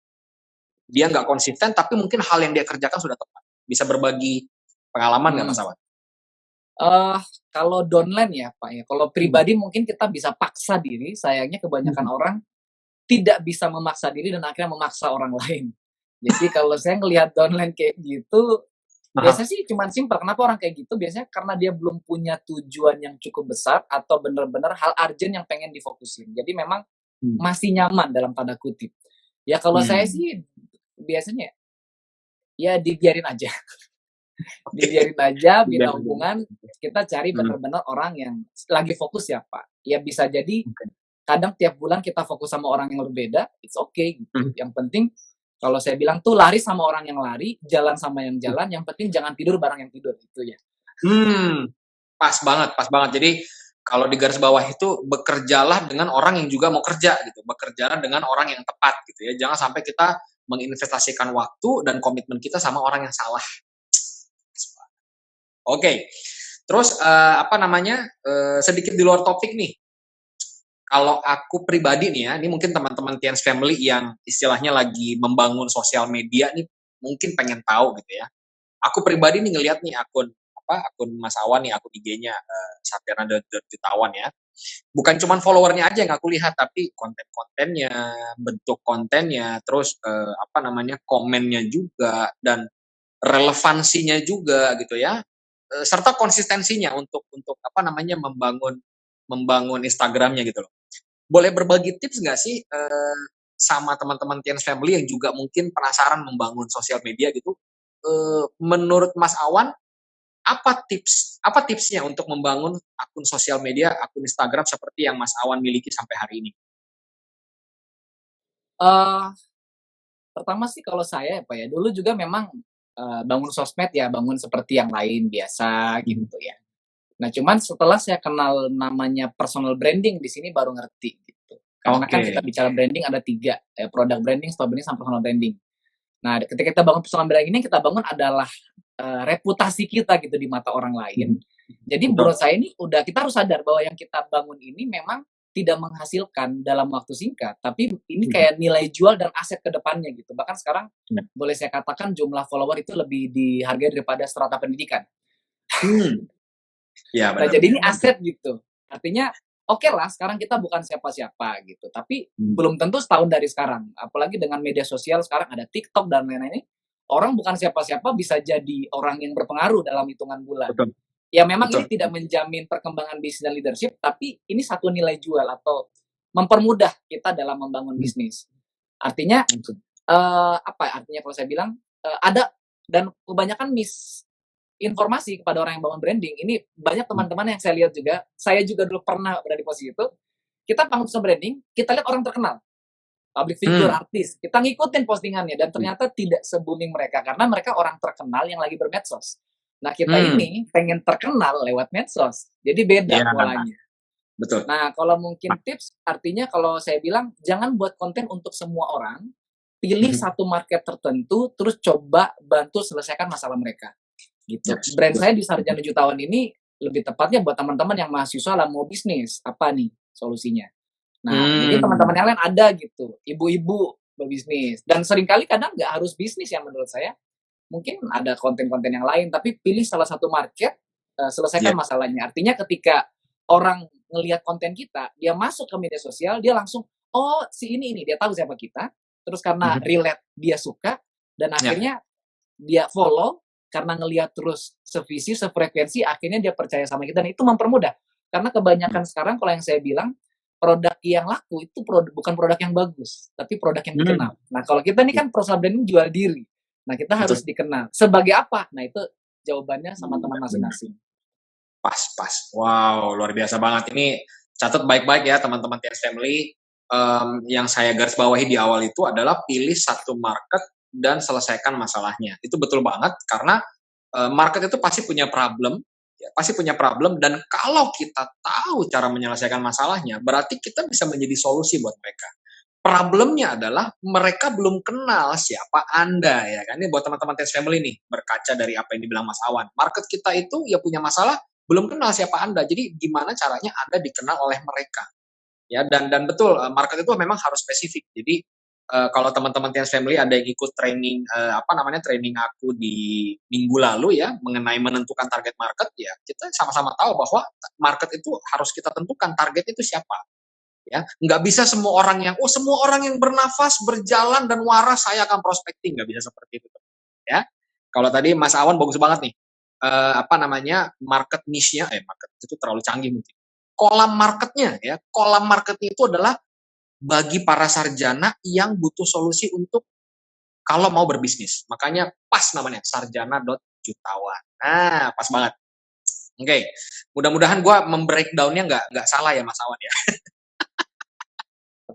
Dia nggak konsisten, tapi mungkin hal yang dia kerjakan sudah tepat. Bisa berbagi pengalaman nggak Hmm. Mas Awan? Uh, Kalau downline ya Pak ya, kalau Hmm. pribadi mungkin kita bisa paksa diri, sayangnya kebanyakan Hmm. orang tidak bisa memaksa diri dan akhirnya memaksa orang lain. Jadi kalau saya ngelihat downline kayak gitu, Aha. biasanya sih cuman simpel. Kenapa orang kayak gitu? Biasanya karena dia belum punya tujuan yang cukup besar atau benar-benar hal urgent yang pengen difokusin. Jadi memang Hmm. masih nyaman dalam tanda kutip. Ya kalau saya Hmm. sih biasanya ya dibiarin aja. Oke. Dibiarin aja, bina Dibiarin. hubungan, kita cari Hmm. benar-benar orang yang lagi fokus ya Pak. Ya bisa jadi Oke. kadang tiap bulan kita fokus sama orang yang berbeda, it's okay gitu. Hmm. Yang penting kalau saya bilang tuh lari sama orang yang lari, jalan sama yang jalan, yang penting jangan tidur bareng yang tidur gitu ya. Pas banget, pas banget. Jadi kalau di garis bawah itu bekerjalah dengan orang yang juga mau kerja gitu. Bekerjalah dengan orang yang tepat gitu ya. Jangan sampai kita menginvestasikan waktu dan komitmen kita sama orang yang salah. Oke. Terus apa namanya? Sedikit di luar topik nih. Kalau aku pribadi nih ya, ini mungkin teman-teman Tians Family yang istilahnya lagi membangun sosial media nih mungkin pengen tahu gitu ya. Aku pribadi nih ngelihat nih akun Mas Awan nih, akun IG-nya Satyana Jutawan ya. Bukan cuman followernya aja yang aku lihat, tapi konten-kontennya, bentuk kontennya, terus apa namanya komennya juga dan relevansinya juga gitu ya. Serta konsistensinya untuk apa namanya membangun Instagramnya gitu loh. Boleh berbagi tips nggak sih sama teman-teman Tians Family yang juga mungkin penasaran membangun sosial media gitu? Menurut Mas Awan, apa tipsnya untuk membangun akun sosial media, akun Instagram seperti yang Mas Awan miliki sampai hari ini? Uh, Pertama sih kalau saya ya Pak ya, dulu juga memang bangun sosmed ya, bangun seperti yang lain biasa Hmm. gitu ya. Nah, cuman setelah saya kenal namanya personal branding di sini baru ngerti gitu. Karena kan kita Oke. bicara branding ada 3, product branding, store branding, sama personal branding. Nah, ketika kita bangun personal branding ini, kita bangun adalah reputasi kita gitu di mata orang lain. Jadi Betul. menurut saya ini udah kita harus sadar bahwa yang kita bangun ini memang tidak menghasilkan dalam waktu singkat, tapi ini kayak nilai jual dan aset ke depannya gitu. Bahkan sekarang Ya. boleh saya katakan jumlah follower itu lebih dihargai daripada strata pendidikan. Ya, Nah, benar. jadi ini aset gitu. Artinya oke lah sekarang kita bukan siapa-siapa gitu, tapi belum tentu setahun dari sekarang. Apalagi dengan media sosial sekarang ada TikTok dan lain-lain ini, orang bukan siapa-siapa bisa jadi orang yang berpengaruh dalam hitungan bulan. Betul. Ya memang Betul. ini tidak menjamin perkembangan bisnis dan leadership, tapi ini satu nilai jual atau mempermudah kita dalam membangun bisnis. Artinya apa artinya kalau saya bilang ada dan kebanyakan informasi kepada orang yang bangun branding. Ini banyak teman-teman yang saya lihat juga, saya juga dulu pernah berada di posisi itu. Kita bangun personal branding, kita lihat orang terkenal, public figure, artis, kita ngikutin postingannya dan ternyata tidak se-booming mereka karena mereka orang terkenal yang lagi bermedsos. Nah, kita ini pengen terkenal lewat medsos. Jadi beda polanya. Betul. Nah, kalau mungkin tips, artinya kalau saya bilang, jangan buat konten untuk semua orang, pilih satu market tertentu, terus coba bantu selesaikan masalah mereka. Gitu. Brand saya di Sarjana Jutawan ini, lebih tepatnya buat teman-teman yang mahasiswa lah mau bisnis, apa nih solusinya. Nah, jadi teman-teman yang lain ada gitu, ibu-ibu berbisnis. Dan seringkali kadang nggak harus bisnis ya menurut saya. Mungkin ada konten-konten yang lain, tapi pilih salah satu market, selesaikan masalahnya. Artinya ketika orang ngelihat konten kita, dia masuk ke media sosial, dia langsung, oh si ini, dia tahu siapa kita, terus karena relate, dia suka, dan akhirnya dia follow, karena ngelihat terus sevisi, sefrekuensi, akhirnya dia percaya sama kita, dan itu mempermudah. Karena kebanyakan sekarang, kalau yang saya bilang, produk yang laku itu bukan produk yang bagus, tapi produk yang dikenal. Nah, kalau kita ini kan personal branding jual diri. Nah, kita harus dikenal. Sebagai apa? Nah, itu jawabannya sama teman masing-masing. Pas. Wow, luar biasa banget. Ini catat baik-baik ya teman-teman TS Family. Yang saya garis bawahi di awal itu adalah pilih satu market dan selesaikan masalahnya. Itu betul banget karena market itu pasti punya problem, ya, pasti punya problem, dan kalau kita tahu cara menyelesaikan masalahnya, berarti kita bisa menjadi solusi buat mereka. Problemnya adalah mereka belum kenal siapa Anda, ya kan? Ini buat teman-teman TS Family nih, berkaca dari apa yang dibilang Mas Awan. Market kita itu ya punya masalah, belum kenal siapa Anda. Jadi gimana caranya Anda dikenal oleh mereka? Ya, dan betul, market itu memang harus spesifik. Jadi kalau teman-teman TS Family ada yang ikut training training aku di minggu lalu ya mengenai menentukan target market, ya kita sama-sama tahu bahwa market itu harus kita tentukan target itu siapa. Ya, nggak bisa semua orang yang bernafas, berjalan dan waras saya akan prospecting, nggak bisa seperti itu. Ya, kalau tadi Mas Awan bagus banget nih, market niche-nya, market itu terlalu canggih mungkin. Kolam marketnya itu adalah bagi para sarjana yang butuh solusi untuk kalau mau berbisnis. Makanya pas namanya, sarjana.jutawan. Nah, pas banget. Oke, mudah-mudahan gue membreakdown-nya nggak salah ya Mas Awan ya.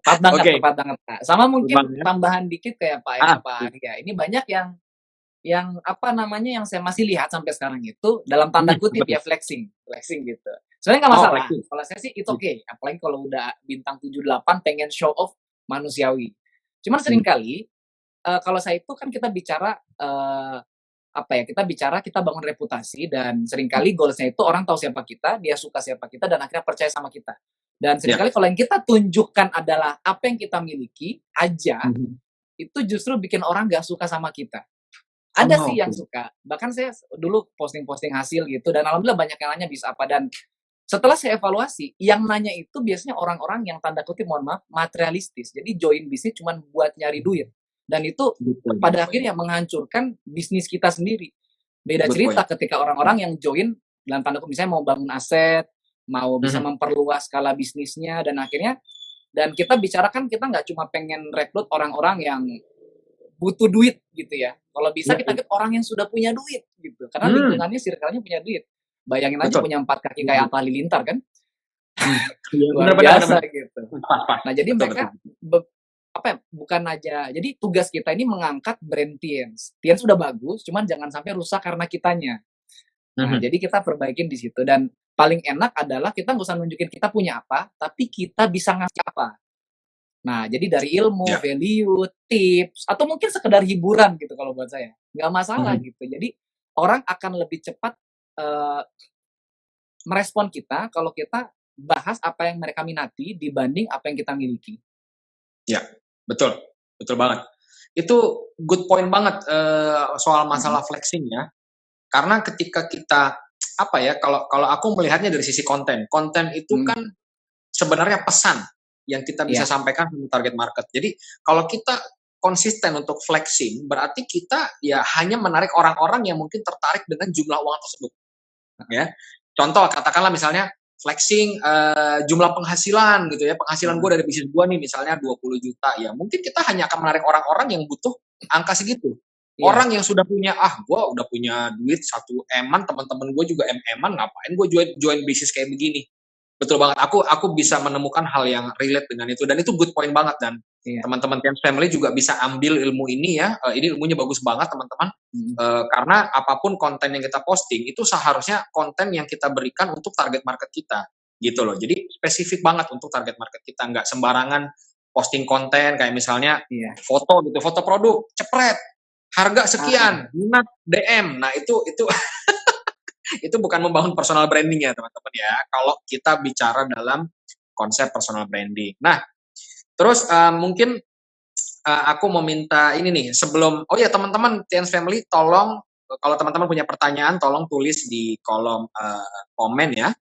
Tepat banget, Kak. Sama mungkin tambahan dikit kayak Pak Arya. Ini banyak yang yang saya masih lihat sampai sekarang itu dalam tanda kutip ya flexing gitu. Sebenarnya nggak masalah. Kalau saya sih it's okay. Apalagi kalau udah bintang 78 pengen show off manusiawi. Cuman seringkali kalau saya itu kan kita bicara kita bangun reputasi dan seringkali goalsnya itu orang tahu siapa kita, dia suka siapa kita dan akhirnya percaya sama kita. Dan seringkali kalau yang kita tunjukkan adalah apa yang kita miliki aja, itu justru bikin orang gak suka sama kita. Ada sih yang suka. Bahkan saya dulu posting-posting hasil gitu dan alhamdulillah banyak yang nanya bisa apa, dan setelah saya evaluasi, yang nanya itu biasanya orang-orang yang tanda kutip mohon maaf materialistis. Jadi join bisnis cuma buat nyari duit. Dan itu pada akhirnya menghancurkan bisnis kita sendiri. Beda cerita ketika orang-orang yang join dalam tanda kutip misalnya mau bangun aset, mau bisa memperluas skala bisnisnya, dan akhirnya kita bicarakan kita nggak cuma pengen rekrut orang-orang yang butuh duit gitu ya. Kalau bisa kita lihat orang yang sudah punya duit gitu. Karena lingkungannya circle-nya punya duit. Bayangin aja punya 4 kaki kayak Atta Halilintar kan. Luar biasa gitu. Nah, jadi mereka bukan aja. Jadi tugas kita ini mengangkat brand Tiens. Tiens sudah bagus, cuman jangan sampai rusak karena kitanya. Nah, jadi kita perbaikin di situ, dan paling enak adalah kita nggak usah nunjukin kita punya apa, tapi kita bisa ngasih apa. Nah, jadi dari ilmu, value, tips, atau mungkin sekedar hiburan gitu kalau buat saya. Nggak masalah gitu. Jadi orang akan lebih cepat merespon kita kalau kita bahas apa yang mereka minati dibanding apa yang kita miliki. Ya, betul banget. Itu good point banget soal masalah flexing ya. Karena ketika kita kalau aku melihatnya dari sisi konten itu kan sebenarnya pesan yang kita bisa sampaikan ke target market. Jadi kalau kita konsisten untuk flexing, berarti kita ya hanya menarik orang-orang yang mungkin tertarik dengan jumlah uang tersebut. Ya, contoh katakanlah misalnya flexing jumlah penghasilan gitu ya, penghasilan gue dari bisnis gue nih misalnya 20 juta ya, mungkin kita hanya akan menarik orang-orang yang butuh angka segitu. Iya. Orang yang sudah punya, gue udah punya duit 1 eman, teman-teman gue juga eman, ngapain gue join join bisnis kayak begini. Betul banget. Aku bisa menemukan hal yang relate dengan itu dan itu good point banget dan Iya. teman-teman Tians Family juga bisa ambil ilmu ini ya. Ini ilmunya bagus banget teman-teman. Mm. Karena apapun konten yang kita posting itu seharusnya konten yang kita berikan untuk target market kita gitu loh. Jadi spesifik banget untuk target market kita, nggak sembarangan posting konten kayak misalnya Iya. foto gitu, foto produk, cepret, harga sekian, Ah, minat DM. Nah, itu itu bukan membangun personal branding ya teman-teman ya. Kalau kita bicara dalam konsep personal branding. Nah, terus mungkin aku mau minta ini nih sebelum, oh ya teman-teman Tians Family, tolong kalau teman-teman punya pertanyaan, tolong tulis di kolom komen ya.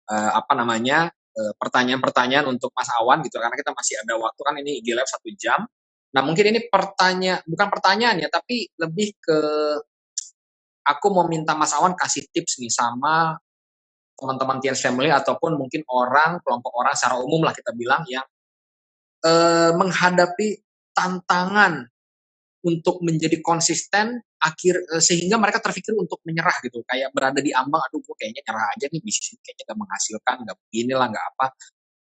Apa namanya pertanyaan-pertanyaan untuk Mas Awan gitu karena kita masih ada waktu kan ini IG Live 1 jam. Nah mungkin ini bukan pertanyaan ya tapi lebih ke aku mau minta Mas Awan kasih tips nih sama teman-teman Tians Family ataupun mungkin kelompok orang secara umum lah kita bilang yang menghadapi tantangan untuk menjadi konsisten sehingga mereka terpikir untuk menyerah gitu kayak berada di ambang aduh gue kayaknya nyerah aja nih bisnis ini kayaknya gak menghasilkan gak beginilah gak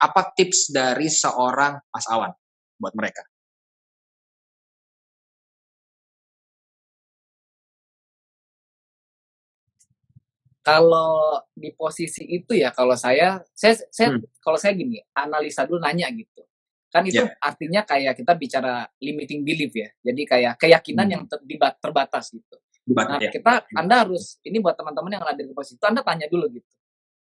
apa tips dari seorang Mas Awan buat mereka. kalau di posisi itu ya, saya Hmm, kalau saya gini, analisa dulu nanya gitu. Kan itu ya, artinya kayak kita bicara limiting belief ya. Jadi kayak keyakinan yang hmm, terbatas gitu. dibantu Nah, ya. Anda harus, ini buat teman-teman yang ada di posisi itu, Anda tanya dulu gitu.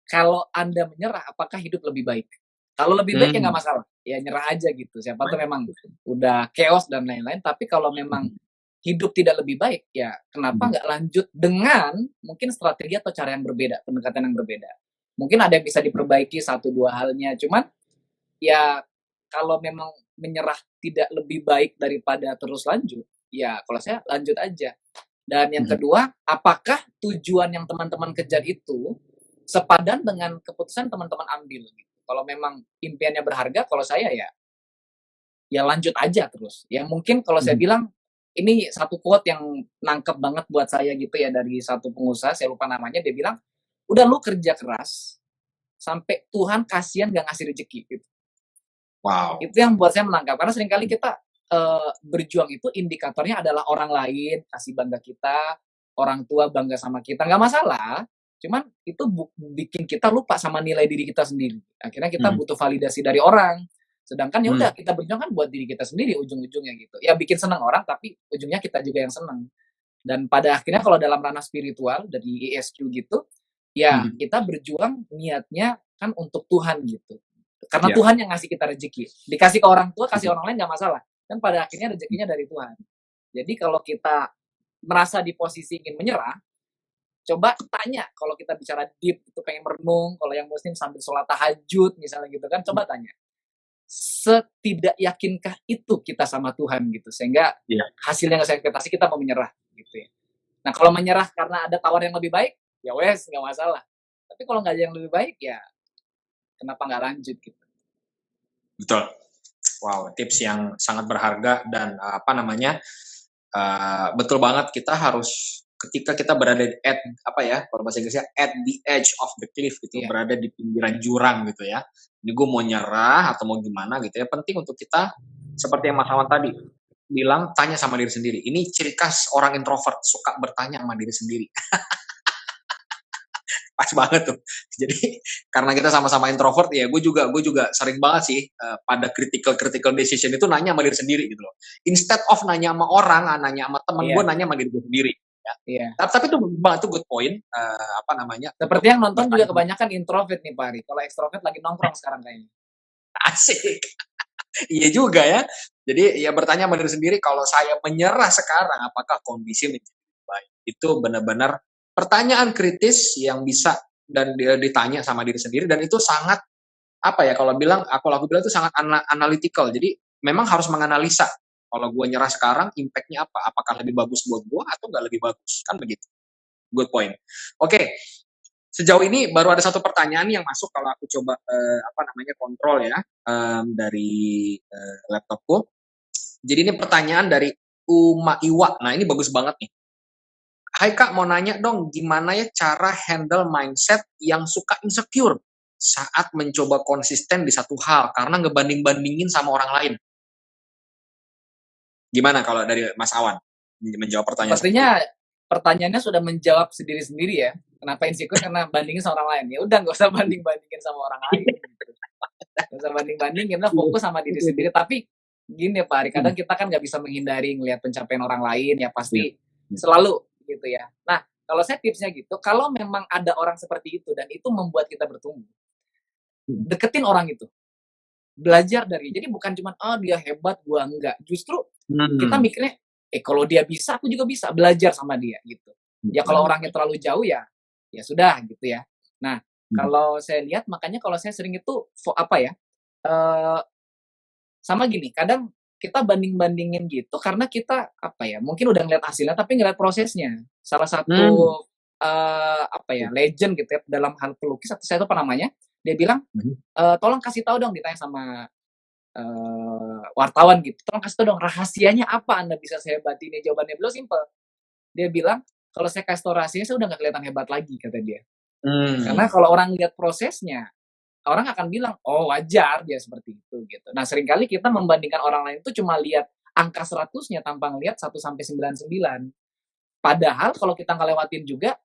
Kalau Anda menyerah, apakah hidup lebih baik? Kalau lebih baik ya nggak Hmm, masalah, ya nyerah aja gitu. Siapa tuh memang udah chaos dan lain-lain. Tapi kalau memang hidup tidak lebih baik, ya kenapa nggak lanjut dengan mungkin strategi atau cara yang berbeda, pendekatan yang berbeda. Mungkin ada yang bisa diperbaiki satu dua halnya. Cuman ya kalau memang menyerah tidak lebih baik daripada terus lanjut, ya kalau saya lanjut aja. Dan yang kedua, apakah tujuan yang teman-teman kejar itu sepadan dengan keputusan teman-teman ambil gitu. Kalau memang impiannya berharga, kalau saya ya lanjut aja terus. Ya mungkin kalau saya bilang ini satu quote yang nangkep banget buat saya gitu ya dari satu pengusaha, saya lupa namanya, dia bilang, "Udah lu kerja keras sampai Tuhan kasihan gak ngasih rezeki." Gitu. wow. Itu yang buat saya menangkap karena seringkali kita berjuang itu indikatornya adalah orang lain kasih bangga kita, orang tua bangga sama kita, nggak masalah. Cuman itu bikin kita lupa sama nilai diri kita sendiri. Akhirnya kita Hmm, butuh validasi dari orang. Sedangkan ya udah hmm, kita berjuang kan buat diri kita sendiri ujung-ujungnya gitu. Ya bikin senang orang tapi ujungnya kita juga yang senang. Dan pada akhirnya kalau dalam ranah spiritual dari ESQ gitu, ya hmm, kita berjuang niatnya kan untuk Tuhan gitu. Karena ya. Tuhan yang ngasih kita rezeki. Dikasih ke orang tua, kasih orang lain nggak masalah. Dan pada akhirnya rezekinya dari Tuhan. Jadi kalau kita merasa di posisi ingin menyerah, coba tanya kalau kita bicara deep itu pengen merenung, kalau yang muslim sambil sholat tahajud misalnya gitu kan, coba tanya. Setidak yakinkah itu kita sama Tuhan gitu sehingga Iya, hasilnya nggak saya ekspektasi kita mau menyerah gitu ya. Nah kalau menyerah karena ada tawar yang lebih baik, ya wes nggak masalah. Tapi kalau nggak ada yang lebih baik ya kenapa nggak lanjut gitu. betul. Wow, tips yang sangat berharga dan apa namanya betul banget kita harus ketika kita berada at apa ya kalau bahasa Inggrisnya at the edge of the cliff gitu Iya, berada di pinggiran jurang gitu ya ini gue mau nyerah atau mau gimana gitu ya penting untuk kita seperti yang Mas Awan tadi bilang tanya sama diri sendiri ini ciri khas orang introvert suka bertanya sama diri sendiri pas banget tuh jadi karena kita sama-sama introvert ya gue juga sering banget sih pada critical decision itu nanya sama diri sendiri gitu loh instead of nanya sama orang nanya sama teman gue iya, nanya sama diri gue sendiri ya. iya. Tapi itu bagus banget, itu good point, apa namanya, Seperti untuk yang nonton juga bertanya kebanyakan introvert nih Pak Ari. Kalau ekstrovert lagi nongkrong sekarang kayaknya. asik. Iya juga ya. Jadi ya bertanya sama diri sendiri, kalau saya menyerah sekarang, apakah kondisi menjadi lebih baik? Itu benar-benar pertanyaan kritis yang bisa dan ditanya sama diri sendiri dan itu sangat apa ya kalau aku bilang itu sangat analytical. Jadi memang harus menganalisa. Kalau gue nyerah sekarang, impact-nya apa? Apakah lebih bagus buat gue atau nggak lebih bagus? Kan begitu. Good point. Oke, sejauh ini baru ada satu pertanyaan yang masuk kalau aku coba apa namanya kontrol ya dari laptopku. Jadi ini pertanyaan dari Umaiwa. Nah, ini bagus banget nih. Hai Kak, mau nanya dong, gimana ya cara handle mindset yang suka insecure saat mencoba konsisten di satu hal karena ngebanding-bandingin sama orang lain? Gimana kalau dari Mas Awan menjawab pertanyaan seperti itu? Sepertinya pertanyaannya sudah menjawab sendiri-sendiri ya. Kenapa insecure? Karena bandingin sama orang lain. Ya udah nggak usah banding-bandingin sama orang lain. Gitu. Nggak usah banding-bandingin, udah fokus sama diri sendiri. Tapi gini ya Pak Ari, kadang kita kan nggak bisa menghindari ngelihat pencapaian orang lain, ya pasti selalu gitu ya. Nah, kalau saya tipsnya gitu, kalau memang ada orang seperti itu dan itu membuat kita bertumbuh, deketin orang itu. Belajar dari, jadi bukan cuma oh dia hebat gua enggak, justru kita mikirnya kalau dia bisa aku juga bisa, belajar sama dia gitu. Ya kalau orangnya terlalu jauh ya ya sudah gitu ya. Nah, kalau saya lihat makanya kalau saya sering itu apa ya, eh, sama gini, kadang kita banding-bandingin gitu karena kita apa ya, mungkin udah ngeliat hasilnya tapi ngeliat prosesnya. Salah satu apa ya, legend gitu ya dalam hal pelukis, atau saya lupa namanya, dia bilang tolong kasih tahu dong, ditanya sama wartawan gitu, tolong kasih tahu dong rahasianya apa Anda bisa sehebat ini. Jawabannya beliau simple. Dia bilang, kalau saya kasih tahu rahasianya saya udah nggak kelihatan hebat lagi, kata dia. Karena kalau orang lihat prosesnya, orang akan bilang, oh wajar dia seperti itu gitu. Nah, seringkali kita membandingkan orang lain itu cuma lihat angka 100-nya tanpa ngelihat 1 sampai 99. Padahal kalau kita ngelewatin juga,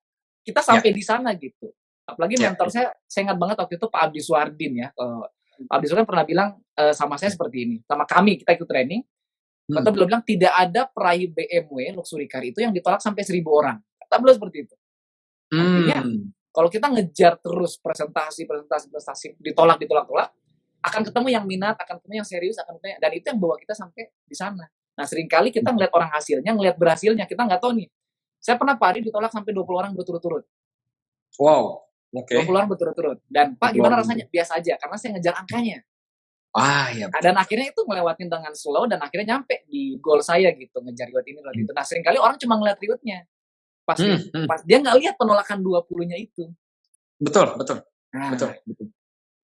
kita sampai di sana gitu. Apalagi mentor saya ingat banget waktu itu Pak Abdi Suardin ya. Pak Abdi Suardin pernah bilang sama saya seperti ini, sama kami, kita ikut training, kata beliau bilang, tidak ada peraih BMW luxury car itu yang ditolak sampai 1.000 orang. Kata beliau seperti itu. Artinya, kalau kita ngejar terus presentasi, ditolak, akan ketemu yang minat, akan ketemu yang serius, dan itu yang bawa kita sampai di sana. Nah, seringkali kita ngeliat orang hasilnya, ngeliat berhasilnya, kita nggak tahu nih. Saya pernah Pak Ari ditolak sampai 20 orang berturut-turut. Wow, oke. 20 orang berturut-turut. Dan Pak, gimana rasanya? Biasa aja, karena saya ngejar angkanya. Ya. Dan akhirnya itu ngelewatin dengan slow, dan akhirnya nyampe di goal saya gitu, ngejar reward ini, reward itu. Nah, seringkali orang cuma ngeliat rewardnya. Pas dia nggak lihat penolakan 20-nya itu. Betul. Nah, betul.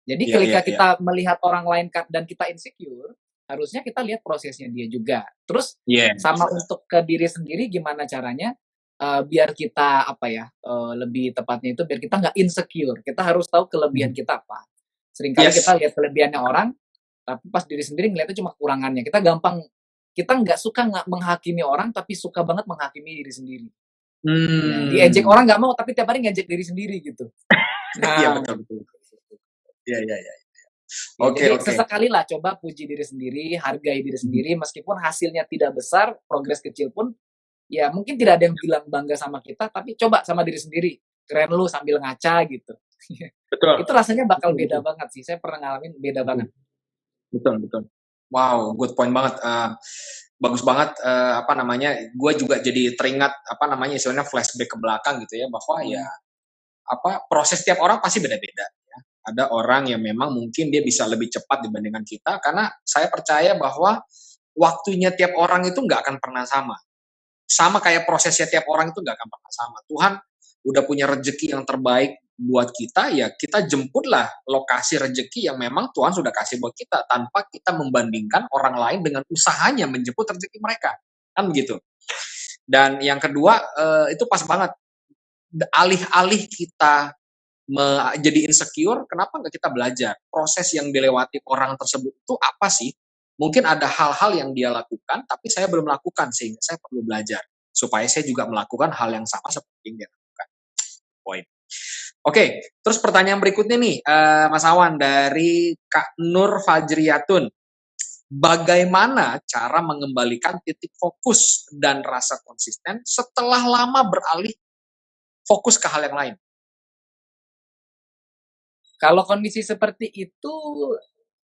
Jadi ketika kita melihat orang lain dan kita insecure, harusnya kita lihat prosesnya dia juga. Terus sama untuk ke diri sendiri, gimana caranya biar kita apa ya, lebih tepatnya itu biar kita nggak insecure. Kita harus tahu kelebihan kita apa. Seringkali kita lihat kelebihannya orang, tapi pas diri sendiri ngeliatnya cuma kekurangannya. Kita nggak suka menghakimi orang, tapi suka banget menghakimi diri sendiri. Diejek orang nggak mau, tapi tiap hari ngejek diri sendiri gitu. Iya, betul. Iya. Jadi sesekali lah coba puji diri sendiri, hargai diri sendiri, meskipun hasilnya tidak besar, progres kecil pun, ya mungkin tidak ada yang bilang bangga sama kita, tapi coba sama diri sendiri, keren lu sambil ngaca gitu. Betul. Itu rasanya bakal beda banget sih, saya pernah ngalamin beda banget. Betul. Wow, good point banget. Bagus banget, gue juga jadi teringat, istilahnya flashback ke belakang gitu ya, bahwa proses tiap orang pasti beda-beda. Ya. Ada orang yang memang mungkin dia bisa lebih cepat dibandingkan kita, karena saya percaya bahwa waktunya tiap orang itu nggak akan pernah sama. Sama kayak prosesnya tiap orang itu nggak akan pernah sama. Tuhan udah punya rezeki yang terbaik buat kita, ya kita jemputlah lokasi rezeki yang memang Tuhan sudah kasih buat kita, tanpa kita membandingkan orang lain dengan usahanya menjemput rezeki mereka. Kan begitu. Dan yang kedua, itu pas banget. Alih-alih kita jadi insecure, kenapa nggak kita belajar? Proses yang dilewati orang tersebut itu apa sih? Mungkin ada hal-hal yang dia lakukan, tapi saya belum lakukan, sehingga saya perlu belajar. Supaya saya juga melakukan hal yang sama seperti yang dia lakukan. Poin. Oke, terus pertanyaan berikutnya nih, Mas Awan, dari Kak Nur Fajriyatun. Bagaimana cara mengembalikan titik fokus dan rasa konsisten setelah lama beralih fokus ke hal yang lain? Kalau kondisi seperti itu,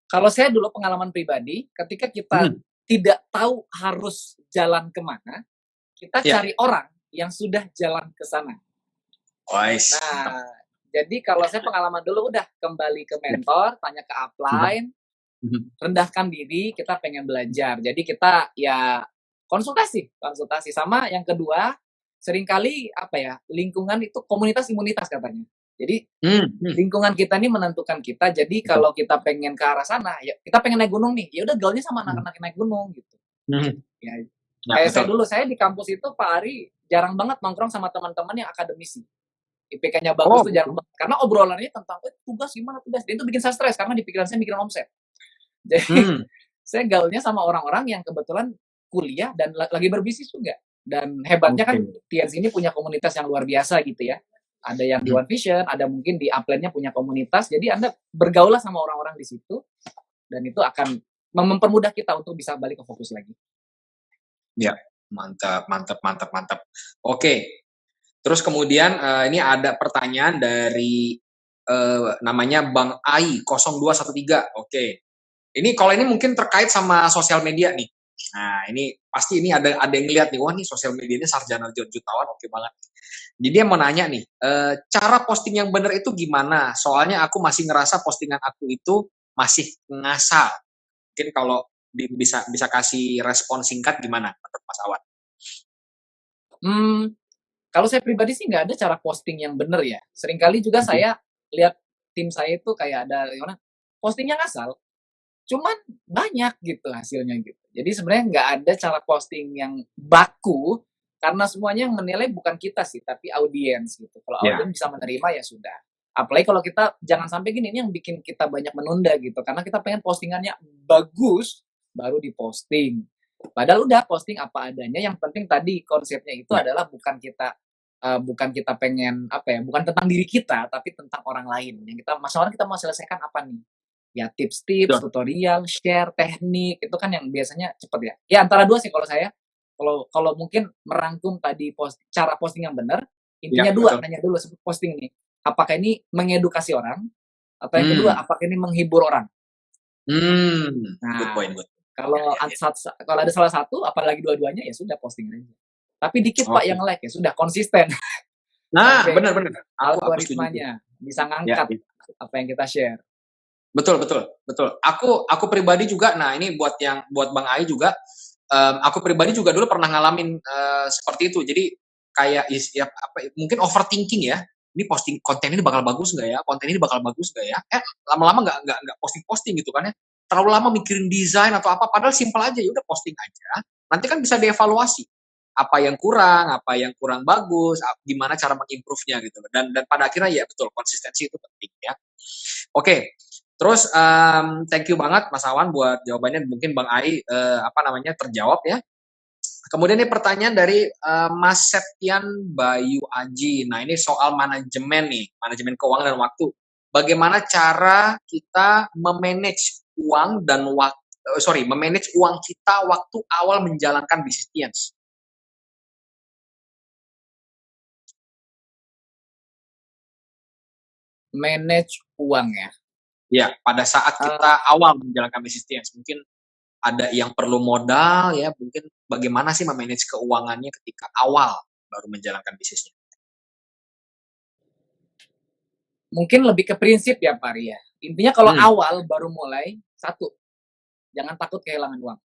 kalau saya dulu pengalaman pribadi, ketika kita tidak tahu harus jalan kemana, kita cari orang yang sudah jalan ke sana. Nah, jadi kalau saya pengalaman dulu udah kembali ke mentor, tanya ke upline, rendahkan diri, kita pengen belajar. Jadi kita ya konsultasi. Sama yang kedua, seringkali lingkungan itu komunitas imunitas katanya. Jadi lingkungan kita ini menentukan kita. Jadi kalau kita pengen ke arah sana, ya kita pengen naik gunung nih, ya udah gaulnya sama anak-anak naik gunung gitu. Ya, Ya, Kayak betul. saya di kampus itu Pak Ari jarang banget nongkrong sama teman-teman yang akademisi. IPK-nya Oh, bagus tuh jarang gitu. banget. Karena obrolannya tentang tugas gimana tugas. Dan itu bikin saya stres karena di pikiran saya mikirin omset. Jadi Hmm, saya gaulnya sama orang-orang yang kebetulan kuliah dan lagi berbisnis juga. Dan hebatnya oke. kan TNC ini punya komunitas yang luar biasa gitu ya. Ada yang di Hmm. One Vision, ada mungkin di Upland-nya punya komunitas. Jadi Anda bergaul sama orang-orang di situ dan itu akan mempermudah kita untuk bisa balik ke fokus lagi. Ya, mantap, mantap, mantap, mantap. Oke, terus kemudian ini ada pertanyaan dari namanya Bang Ai 0213. Oke. Ini kalau ini mungkin terkait sama sosial media nih. Nah, ini pasti ini ada yang lihat nih, wah nih sosial medianya sarjana jutawan, oke banget. Jadi dia mau nanya nih, cara posting yang benar itu gimana? Soalnya aku masih ngerasa postingan aku itu masih ngasal. Mungkin kalau bisa bisa kasih respon singkat gimana menurut Mas Awan? Hmm, kalau saya pribadi sih nggak ada cara posting yang benar ya. Seringkali juga Oke. saya lihat tim saya itu kayak ada gimana postingnya ngasal, cuman banyak gitu hasilnya gitu. Jadi sebenarnya nggak ada cara posting yang baku karena semuanya yang menilai bukan kita sih, tapi audiens gitu. Kalau Ya. audiens bisa menerima ya sudah. Apalagi kalau kita jangan sampai gini, ini yang bikin kita banyak menunda gitu. Karena kita pengen postingannya bagus baru diposting. Padahal udah posting apa adanya. Yang penting tadi konsepnya itu Ya. adalah bukan kita pengen apa ya, bukan tentang diri kita, tapi tentang orang lain. Yang masalah kita mau selesaikan apa nih? Ya tips-tips, Betul. tutorial, share teknik, itu kan yang biasanya cepet ya. Ya antara dua sih kalau saya. Kalau mungkin merangkum tadi cara posting yang benar, Ya, intinya dua, betul. nanya dulu sebelum posting nih. Apakah ini mengedukasi orang? Atau yang kedua, Hmm. apakah ini menghibur orang? Good Nah, point, good. Ya, kalau ya, ya. kalau ada salah satu, apalagi dua-duanya ya sudah posting aja. Tapi dikit Pak Oke. yang like ya sudah konsisten Nah, sampai benar-benar. Aku setuju tuh. algoritmanya bisa Ya, ngangkat ya. apa yang kita share. Betul, betul, betul. Aku pribadi juga. Nah, ini buat Bang Ai juga. Aku pribadi juga dulu pernah ngalamin seperti itu. Jadi kayak ya, mungkin overthinking ya. Ini posting konten ini bakal bagus nggak ya? Konten ini bakal bagus nggak ya? Lama-lama nggak posting gitu kan ya? Terlalu lama mikirin desain atau apa. Padahal simpel aja ya udah posting aja. Nanti kan bisa dievaluasi apa yang kurang bagus, gimana cara mengimprove-nya gitu. Dan pada akhirnya ya betul konsistensi itu penting ya. Oke, terus thank you banget Mas Awan buat jawabannya. Mungkin Bang Ai apa namanya terjawab ya. Kemudian ini pertanyaan dari Mas Septian Bayu Aji. Nah ini soal manajemen nih, manajemen keuangan dan waktu. Bagaimana cara kita memanage uang dan memanage uang kita waktu awal menjalankan bisnis. Manage uang ya. Ya, pada saat kita Uh, awal menjalankan bisnis, mungkin ada yang perlu modal ya, mungkin bagaimana sih memanage keuangannya ketika awal baru menjalankan bisnisnya. Mungkin lebih ke prinsip ya Pak Ria. Intinya kalau Hmm, awal baru mulai, satu, jangan takut kehilangan uang.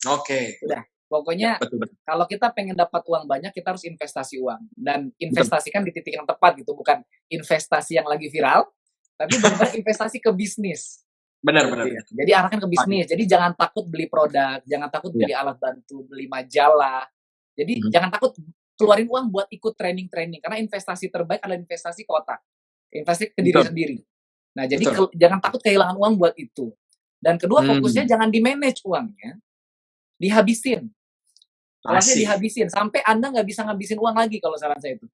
oke, Udah, ya, pokoknya betul betul kalau kita pengen dapat uang banyak, kita harus investasi uang. Dan betul, investasikan di titik yang tepat gitu, bukan investasi yang lagi viral, tapi benar-benar investasi ke bisnis. benar Gitu benar ya. benar. Jadi arahkan ke Paham. bisnis. Jadi jangan takut beli produk, jangan takut Ya. beli alat bantu, beli majalah. Jadi Mhm. jangan takut keluarin uang buat ikut training-training karena investasi terbaik adalah investasi ke otak, investasi ke diri Betul sendiri. Nah, jadi betul. jangan takut kehilangan uang buat itu. Dan kedua fokusnya Hmm, jangan di manage uangnya, dihabisin. Kalau saya asik dihabisin sampai Anda nggak bisa ngabisin uang lagi kalau saran saya itu.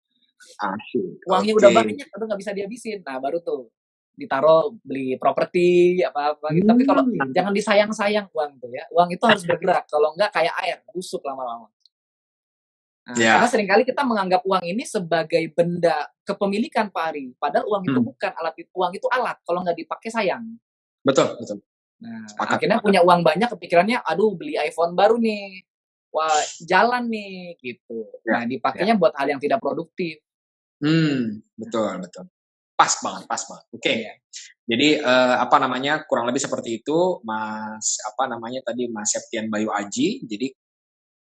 asik. Uangnya udah Oke. banyak, udah nggak bisa dihabisin. Nah, baru tuh ditaruh beli properti apa-apa gitu. Tapi kalau Hmm, jangan disayang-sayang uang tuh ya. Uang itu harus bergerak. Kalau nggak kayak air, busuk lama-lama. Nah, karena ya. seringkali kita menganggap uang ini sebagai benda kepemilikan Pak Ari. Padahal uang itu Hmm, bukan alat, uang itu alat. Kalau nggak dipakai sayang. betul betul. Nah, Sepakat akhirnya sepakat. punya uang banyak kepikirannya, aduh beli iPhone baru nih. Wah, jalan nih gitu. Ya Nah, ya. dipakainya buat hal yang tidak produktif. Betul betul. Pas banget pas banget. Oke. Iya. Jadi apa namanya kurang lebih seperti itu Mas apa namanya tadi Mas Septian Bayu Aji. Jadi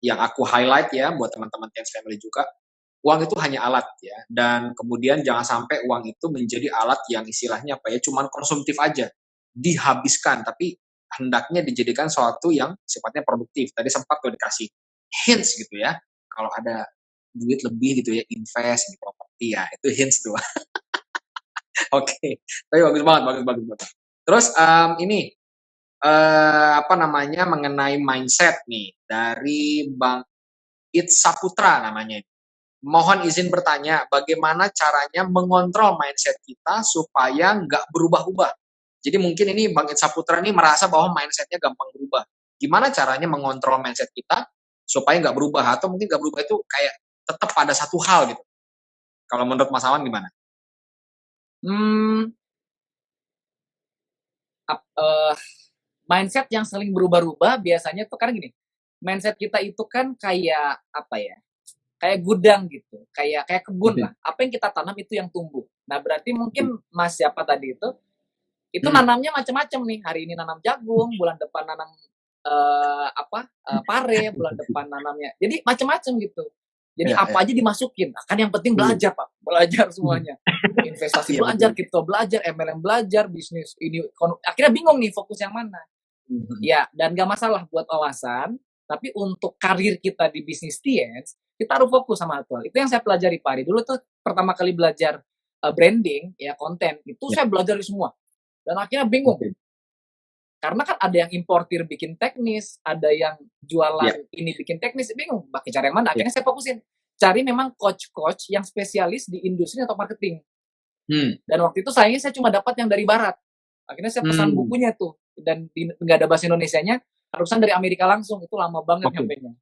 yang aku highlight ya buat teman-teman Tians Family juga, uang itu hanya alat ya. Dan kemudian jangan sampai uang itu menjadi alat yang istilahnya apa ya, cuman konsumtif aja, dihabiskan. Tapi hendaknya dijadikan sesuatu yang sifatnya produktif. Tadi sempat tuh dikasih hints gitu ya. Kalau ada duit lebih gitu ya, invest di properti ya, itu hints tuh. Oke, tapi bagus banget, bagus, bagus, bagus. Terus ini apa namanya mengenai mindset nih dari Bang It Saputra namanya. Mohon izin bertanya, bagaimana caranya mengontrol mindset kita supaya nggak berubah-ubah? Jadi mungkin ini Bang It Saputra ini merasa bahwa mindsetnya gampang berubah. Gimana caranya mengontrol mindset kita supaya nggak berubah? Atau mungkin nggak berubah itu kayak tetap pada satu hal gitu. Kalau menurut Mas Awan gimana? Hmm, ap- eh, mindset yang sering berubah-ubah biasanya tuh karena gini, mindset kita itu kan kayak apa ya? Kayak gudang gitu, kayak kebun lah. Apa yang kita tanam itu yang tumbuh. Nah, berarti mungkin Mas siapa tadi itu Hmm. nanamnya macam-macam nih. Hari ini nanam jagung, bulan depan nanam pare, bulan depan nanamnya. Jadi macam-macam gitu. Jadi Ya, apa ya. aja dimasukin. Nah, kan yang penting Iya. belajar, Pak. Belajar semuanya. Investasi Iya betul. belajar, kripto belajar, MLM belajar, bisnis ini akhirnya bingung nih fokus yang mana. Ya, dan gak masalah buat wawasan, tapi untuk karir kita di bisnis TNS, kita harus fokus sama aktual. Itu yang saya pelajari Pak Ari. Dulu tuh pertama kali belajar branding, ya konten, itu Ya, saya belajar semua. Dan akhirnya bingung. oke. Karena kan ada yang importir bikin teknis, ada yang Ya, jualan ini bikin teknis, bingung. Pakai cara yang mana? ya. Akhirnya saya fokusin. Cari memang coach-coach yang spesialis di industri atau marketing. Hmm. Dan waktu itu sayangnya saya cuma dapat yang dari barat. Akhirnya saya pesan Hmm. bukunya tuh. Dan nggak ada bahasa Indonesianya, harusan dari Amerika langsung. Itu lama banget Oke. nyampenya.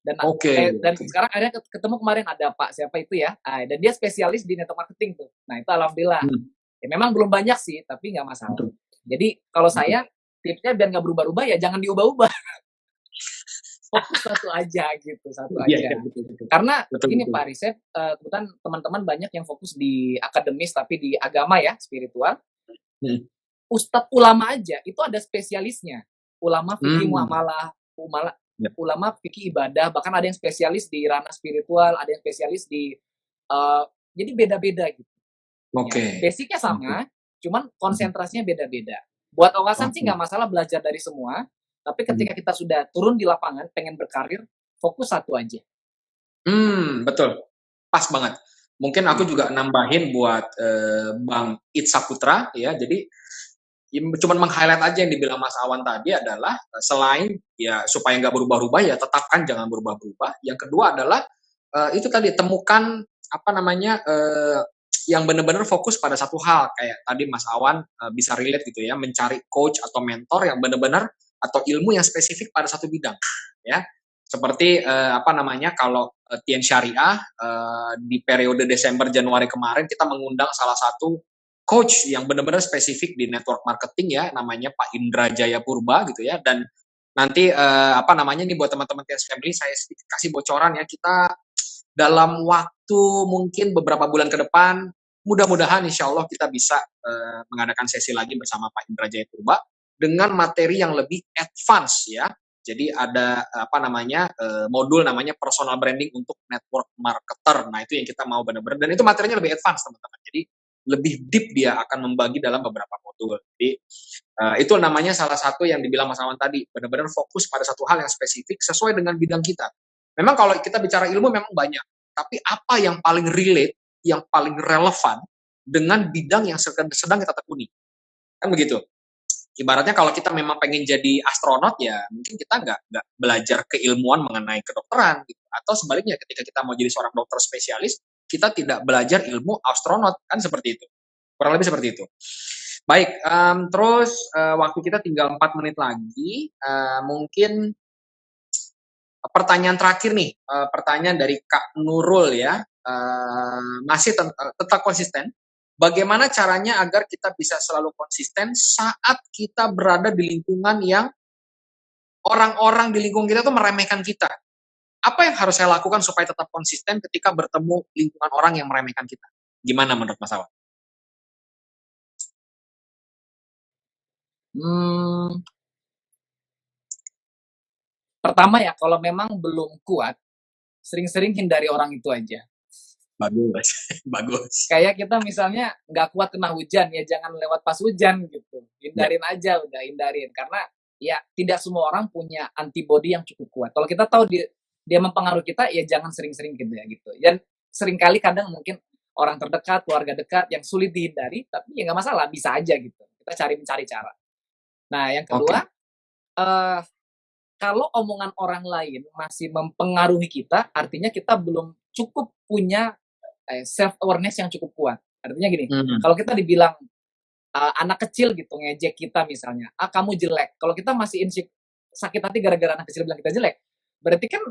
Dan Oke. dan sekarang akhirnya ketemu kemarin ada Pak siapa itu ya. Dan dia spesialis di network marketing tuh. Nah itu alhamdulillah. Hmm. Ya, memang belum banyak sih, tapi nggak masalah. Betul. Jadi kalau Betul. saya tipsnya biar nggak berubah-ubah ya jangan diubah-ubah. Fokus satu aja gitu, satu Iya, aja. iya, betul, betul. Karena Betul, ini betul. Pak Riset, kebetulan teman-teman banyak yang fokus di akademis tapi di agama ya, spiritual. Hmm. Ustadz ulama aja itu ada spesialisnya. Ulama fikih Hmm. muamalah, Ya. ulama fikih ibadah, bahkan ada yang spesialis di ranah spiritual, ada yang spesialis di jadi beda-beda gitu. Oke. Ya, basicnya Oke. sama, cuman konsentrasinya beda-beda. Buat wawasan sih Oke. nggak masalah belajar dari semua, tapi Hmm. ketika kita sudah turun di lapangan, pengen berkarir, fokus satu aja. Betul. Pas banget. Mungkin aku juga nambahin buat Bang It Saputra ya. Jadi cuman meng-highlight aja yang dibilang Mas Awan tadi adalah selain ya supaya nggak berubah-ubah ya tetapkan jangan berubah-ubah. Yang kedua adalah itu tadi temukan apa namanya yang benar-benar fokus pada satu hal kayak tadi Mas Awan bisa relate gitu ya mencari coach atau mentor yang benar-benar atau ilmu yang spesifik pada satu bidang ya seperti apa namanya kalau Tien Syariah di periode Desember Januari kemarin kita mengundang salah satu coach yang benar-benar spesifik di network marketing ya namanya Pak Indra Jaya Purba gitu ya dan nanti apa namanya nih buat teman-teman TS Family saya kasih bocoran ya kita dalam waktu mungkin beberapa bulan ke depan mudah-mudahan insya Allah kita bisa mengadakan sesi lagi bersama Pak Indra Jaya Purba dengan materi yang lebih advance ya jadi ada apa namanya modul namanya personal branding untuk network marketer nah itu yang kita mau benar-benar dan itu materinya lebih advance teman-teman jadi lebih deep dia akan membagi dalam beberapa modul. Jadi itu namanya salah satu yang dibilang Mas Awan tadi, benar-benar fokus pada satu hal yang spesifik sesuai dengan bidang kita. Memang kalau kita bicara ilmu memang banyak, tapi apa yang paling relate, yang paling relevan dengan bidang yang sedang kita tekuni. Kan begitu. Ibaratnya kalau kita memang pengen jadi astronot ya mungkin kita nggak belajar keilmuan mengenai kedokteran gitu. Atau sebaliknya ketika kita mau jadi seorang dokter spesialis kita tidak belajar ilmu astronot kan seperti itu kurang lebih seperti itu baik terus waktu kita tinggal 4 menit lagi mungkin pertanyaan terakhir nih pertanyaan dari Kak Nurul ya masih tetap konsisten. Bagaimana caranya agar kita bisa selalu konsisten saat kita berada di lingkungan yang orang-orang di lingkungan kita tuh meremehkan kita? Apa yang harus saya lakukan supaya tetap konsisten ketika bertemu lingkungan orang yang meremehkan kita? Gimana menurut Mas Awan? Hmm, pertama ya, kalau memang belum kuat, sering-sering hindari orang itu aja. Bagus, bagus. Kayak kita misalnya nggak kuat kena hujan, ya jangan lewat pas hujan gitu. Ya, Hindarin aja, udah hindarin. Karena ya tidak semua orang punya antibody yang cukup kuat. Kalau kita tahu dia mempengaruhi kita, ya jangan sering-sering gitu ya gitu. Dan seringkali kadang mungkin orang terdekat, keluarga dekat yang sulit dihindari, tapi ya nggak masalah, bisa aja gitu. Kita mencari cara. Nah, yang Oke. kedua, eh, kalau omongan orang lain masih mempengaruhi kita, artinya kita belum cukup punya self awareness yang cukup kuat. Artinya gini, kalau kita dibilang anak kecil gitu ngejek kita misalnya, kamu jelek. Kalau kita masih sakit hati gara-gara anak kecil bilang kita jelek, berarti kan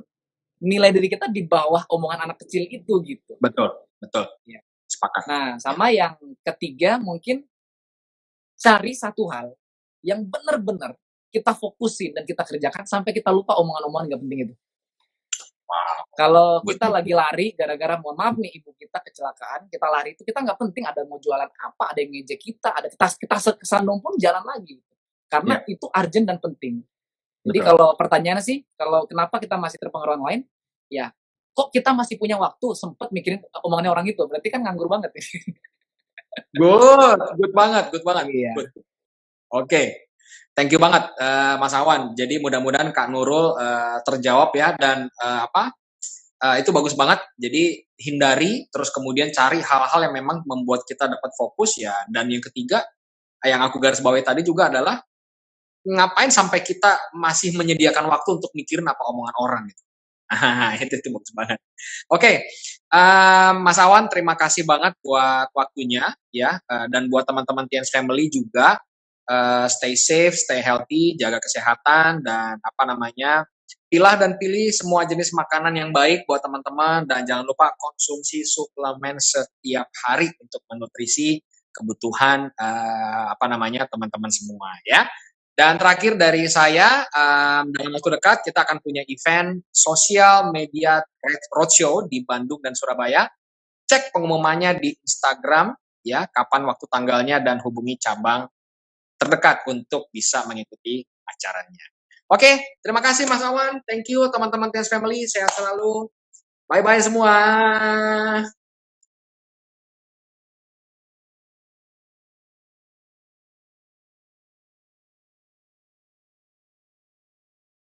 nilai diri kita di bawah omongan anak kecil itu gitu. Betul, betul. Ya. Sepakat. Nah, sama yang ketiga mungkin cari satu hal yang benar-benar kita fokusin dan kita kerjakan sampai kita lupa omongan-omongan nggak penting itu. Kalau kita lagi lari gara-gara mohon maaf nih ibu kita kecelakaan, kita lari itu kita nggak penting ada mau jualan apa, ada yang ngejek kita, ada kita kesandung pun jalan lagi. Karena itu urgent dan penting. Jadi kalau pertanyaannya sih, kalau kenapa kita masih terpengaruh orang lain, ya kok kita masih punya waktu sempet mikirin omongannya orang itu, berarti kan nganggur banget. Good banget. Iya. Good. Oke. Thank you banget Mas Awan. Jadi mudah-mudahan Kak Nurul terjawab ya, dan itu bagus banget. Jadi hindari, terus kemudian cari hal-hal yang memang membuat kita dapat fokus ya. Dan yang ketiga, yang aku garis bawahi tadi juga adalah ngapain sampai kita masih menyediakan waktu untuk mikirin apa omongan orang gitu. Itu bagus banget. Oke, Mas Awan, terima kasih banget buat waktunya ya, dan buat teman-teman TNS Family juga, stay safe, stay healthy, jaga kesehatan, dan pilah dan pilih semua jenis makanan yang baik buat teman-teman, dan jangan lupa konsumsi suplemen setiap hari untuk menutrisi kebutuhan teman-teman semua ya. Dan terakhir dari saya, dalam waktu dekat kita akan punya event sosial media roadshow di Bandung dan Surabaya. Cek pengumumannya di Instagram ya, kapan waktu tanggalnya, dan hubungi cabang terdekat untuk bisa mengikuti acaranya. Oke, terima kasih Mas Awan. Thank you teman-teman TNS Family. Sehat selalu. Bye-bye semua.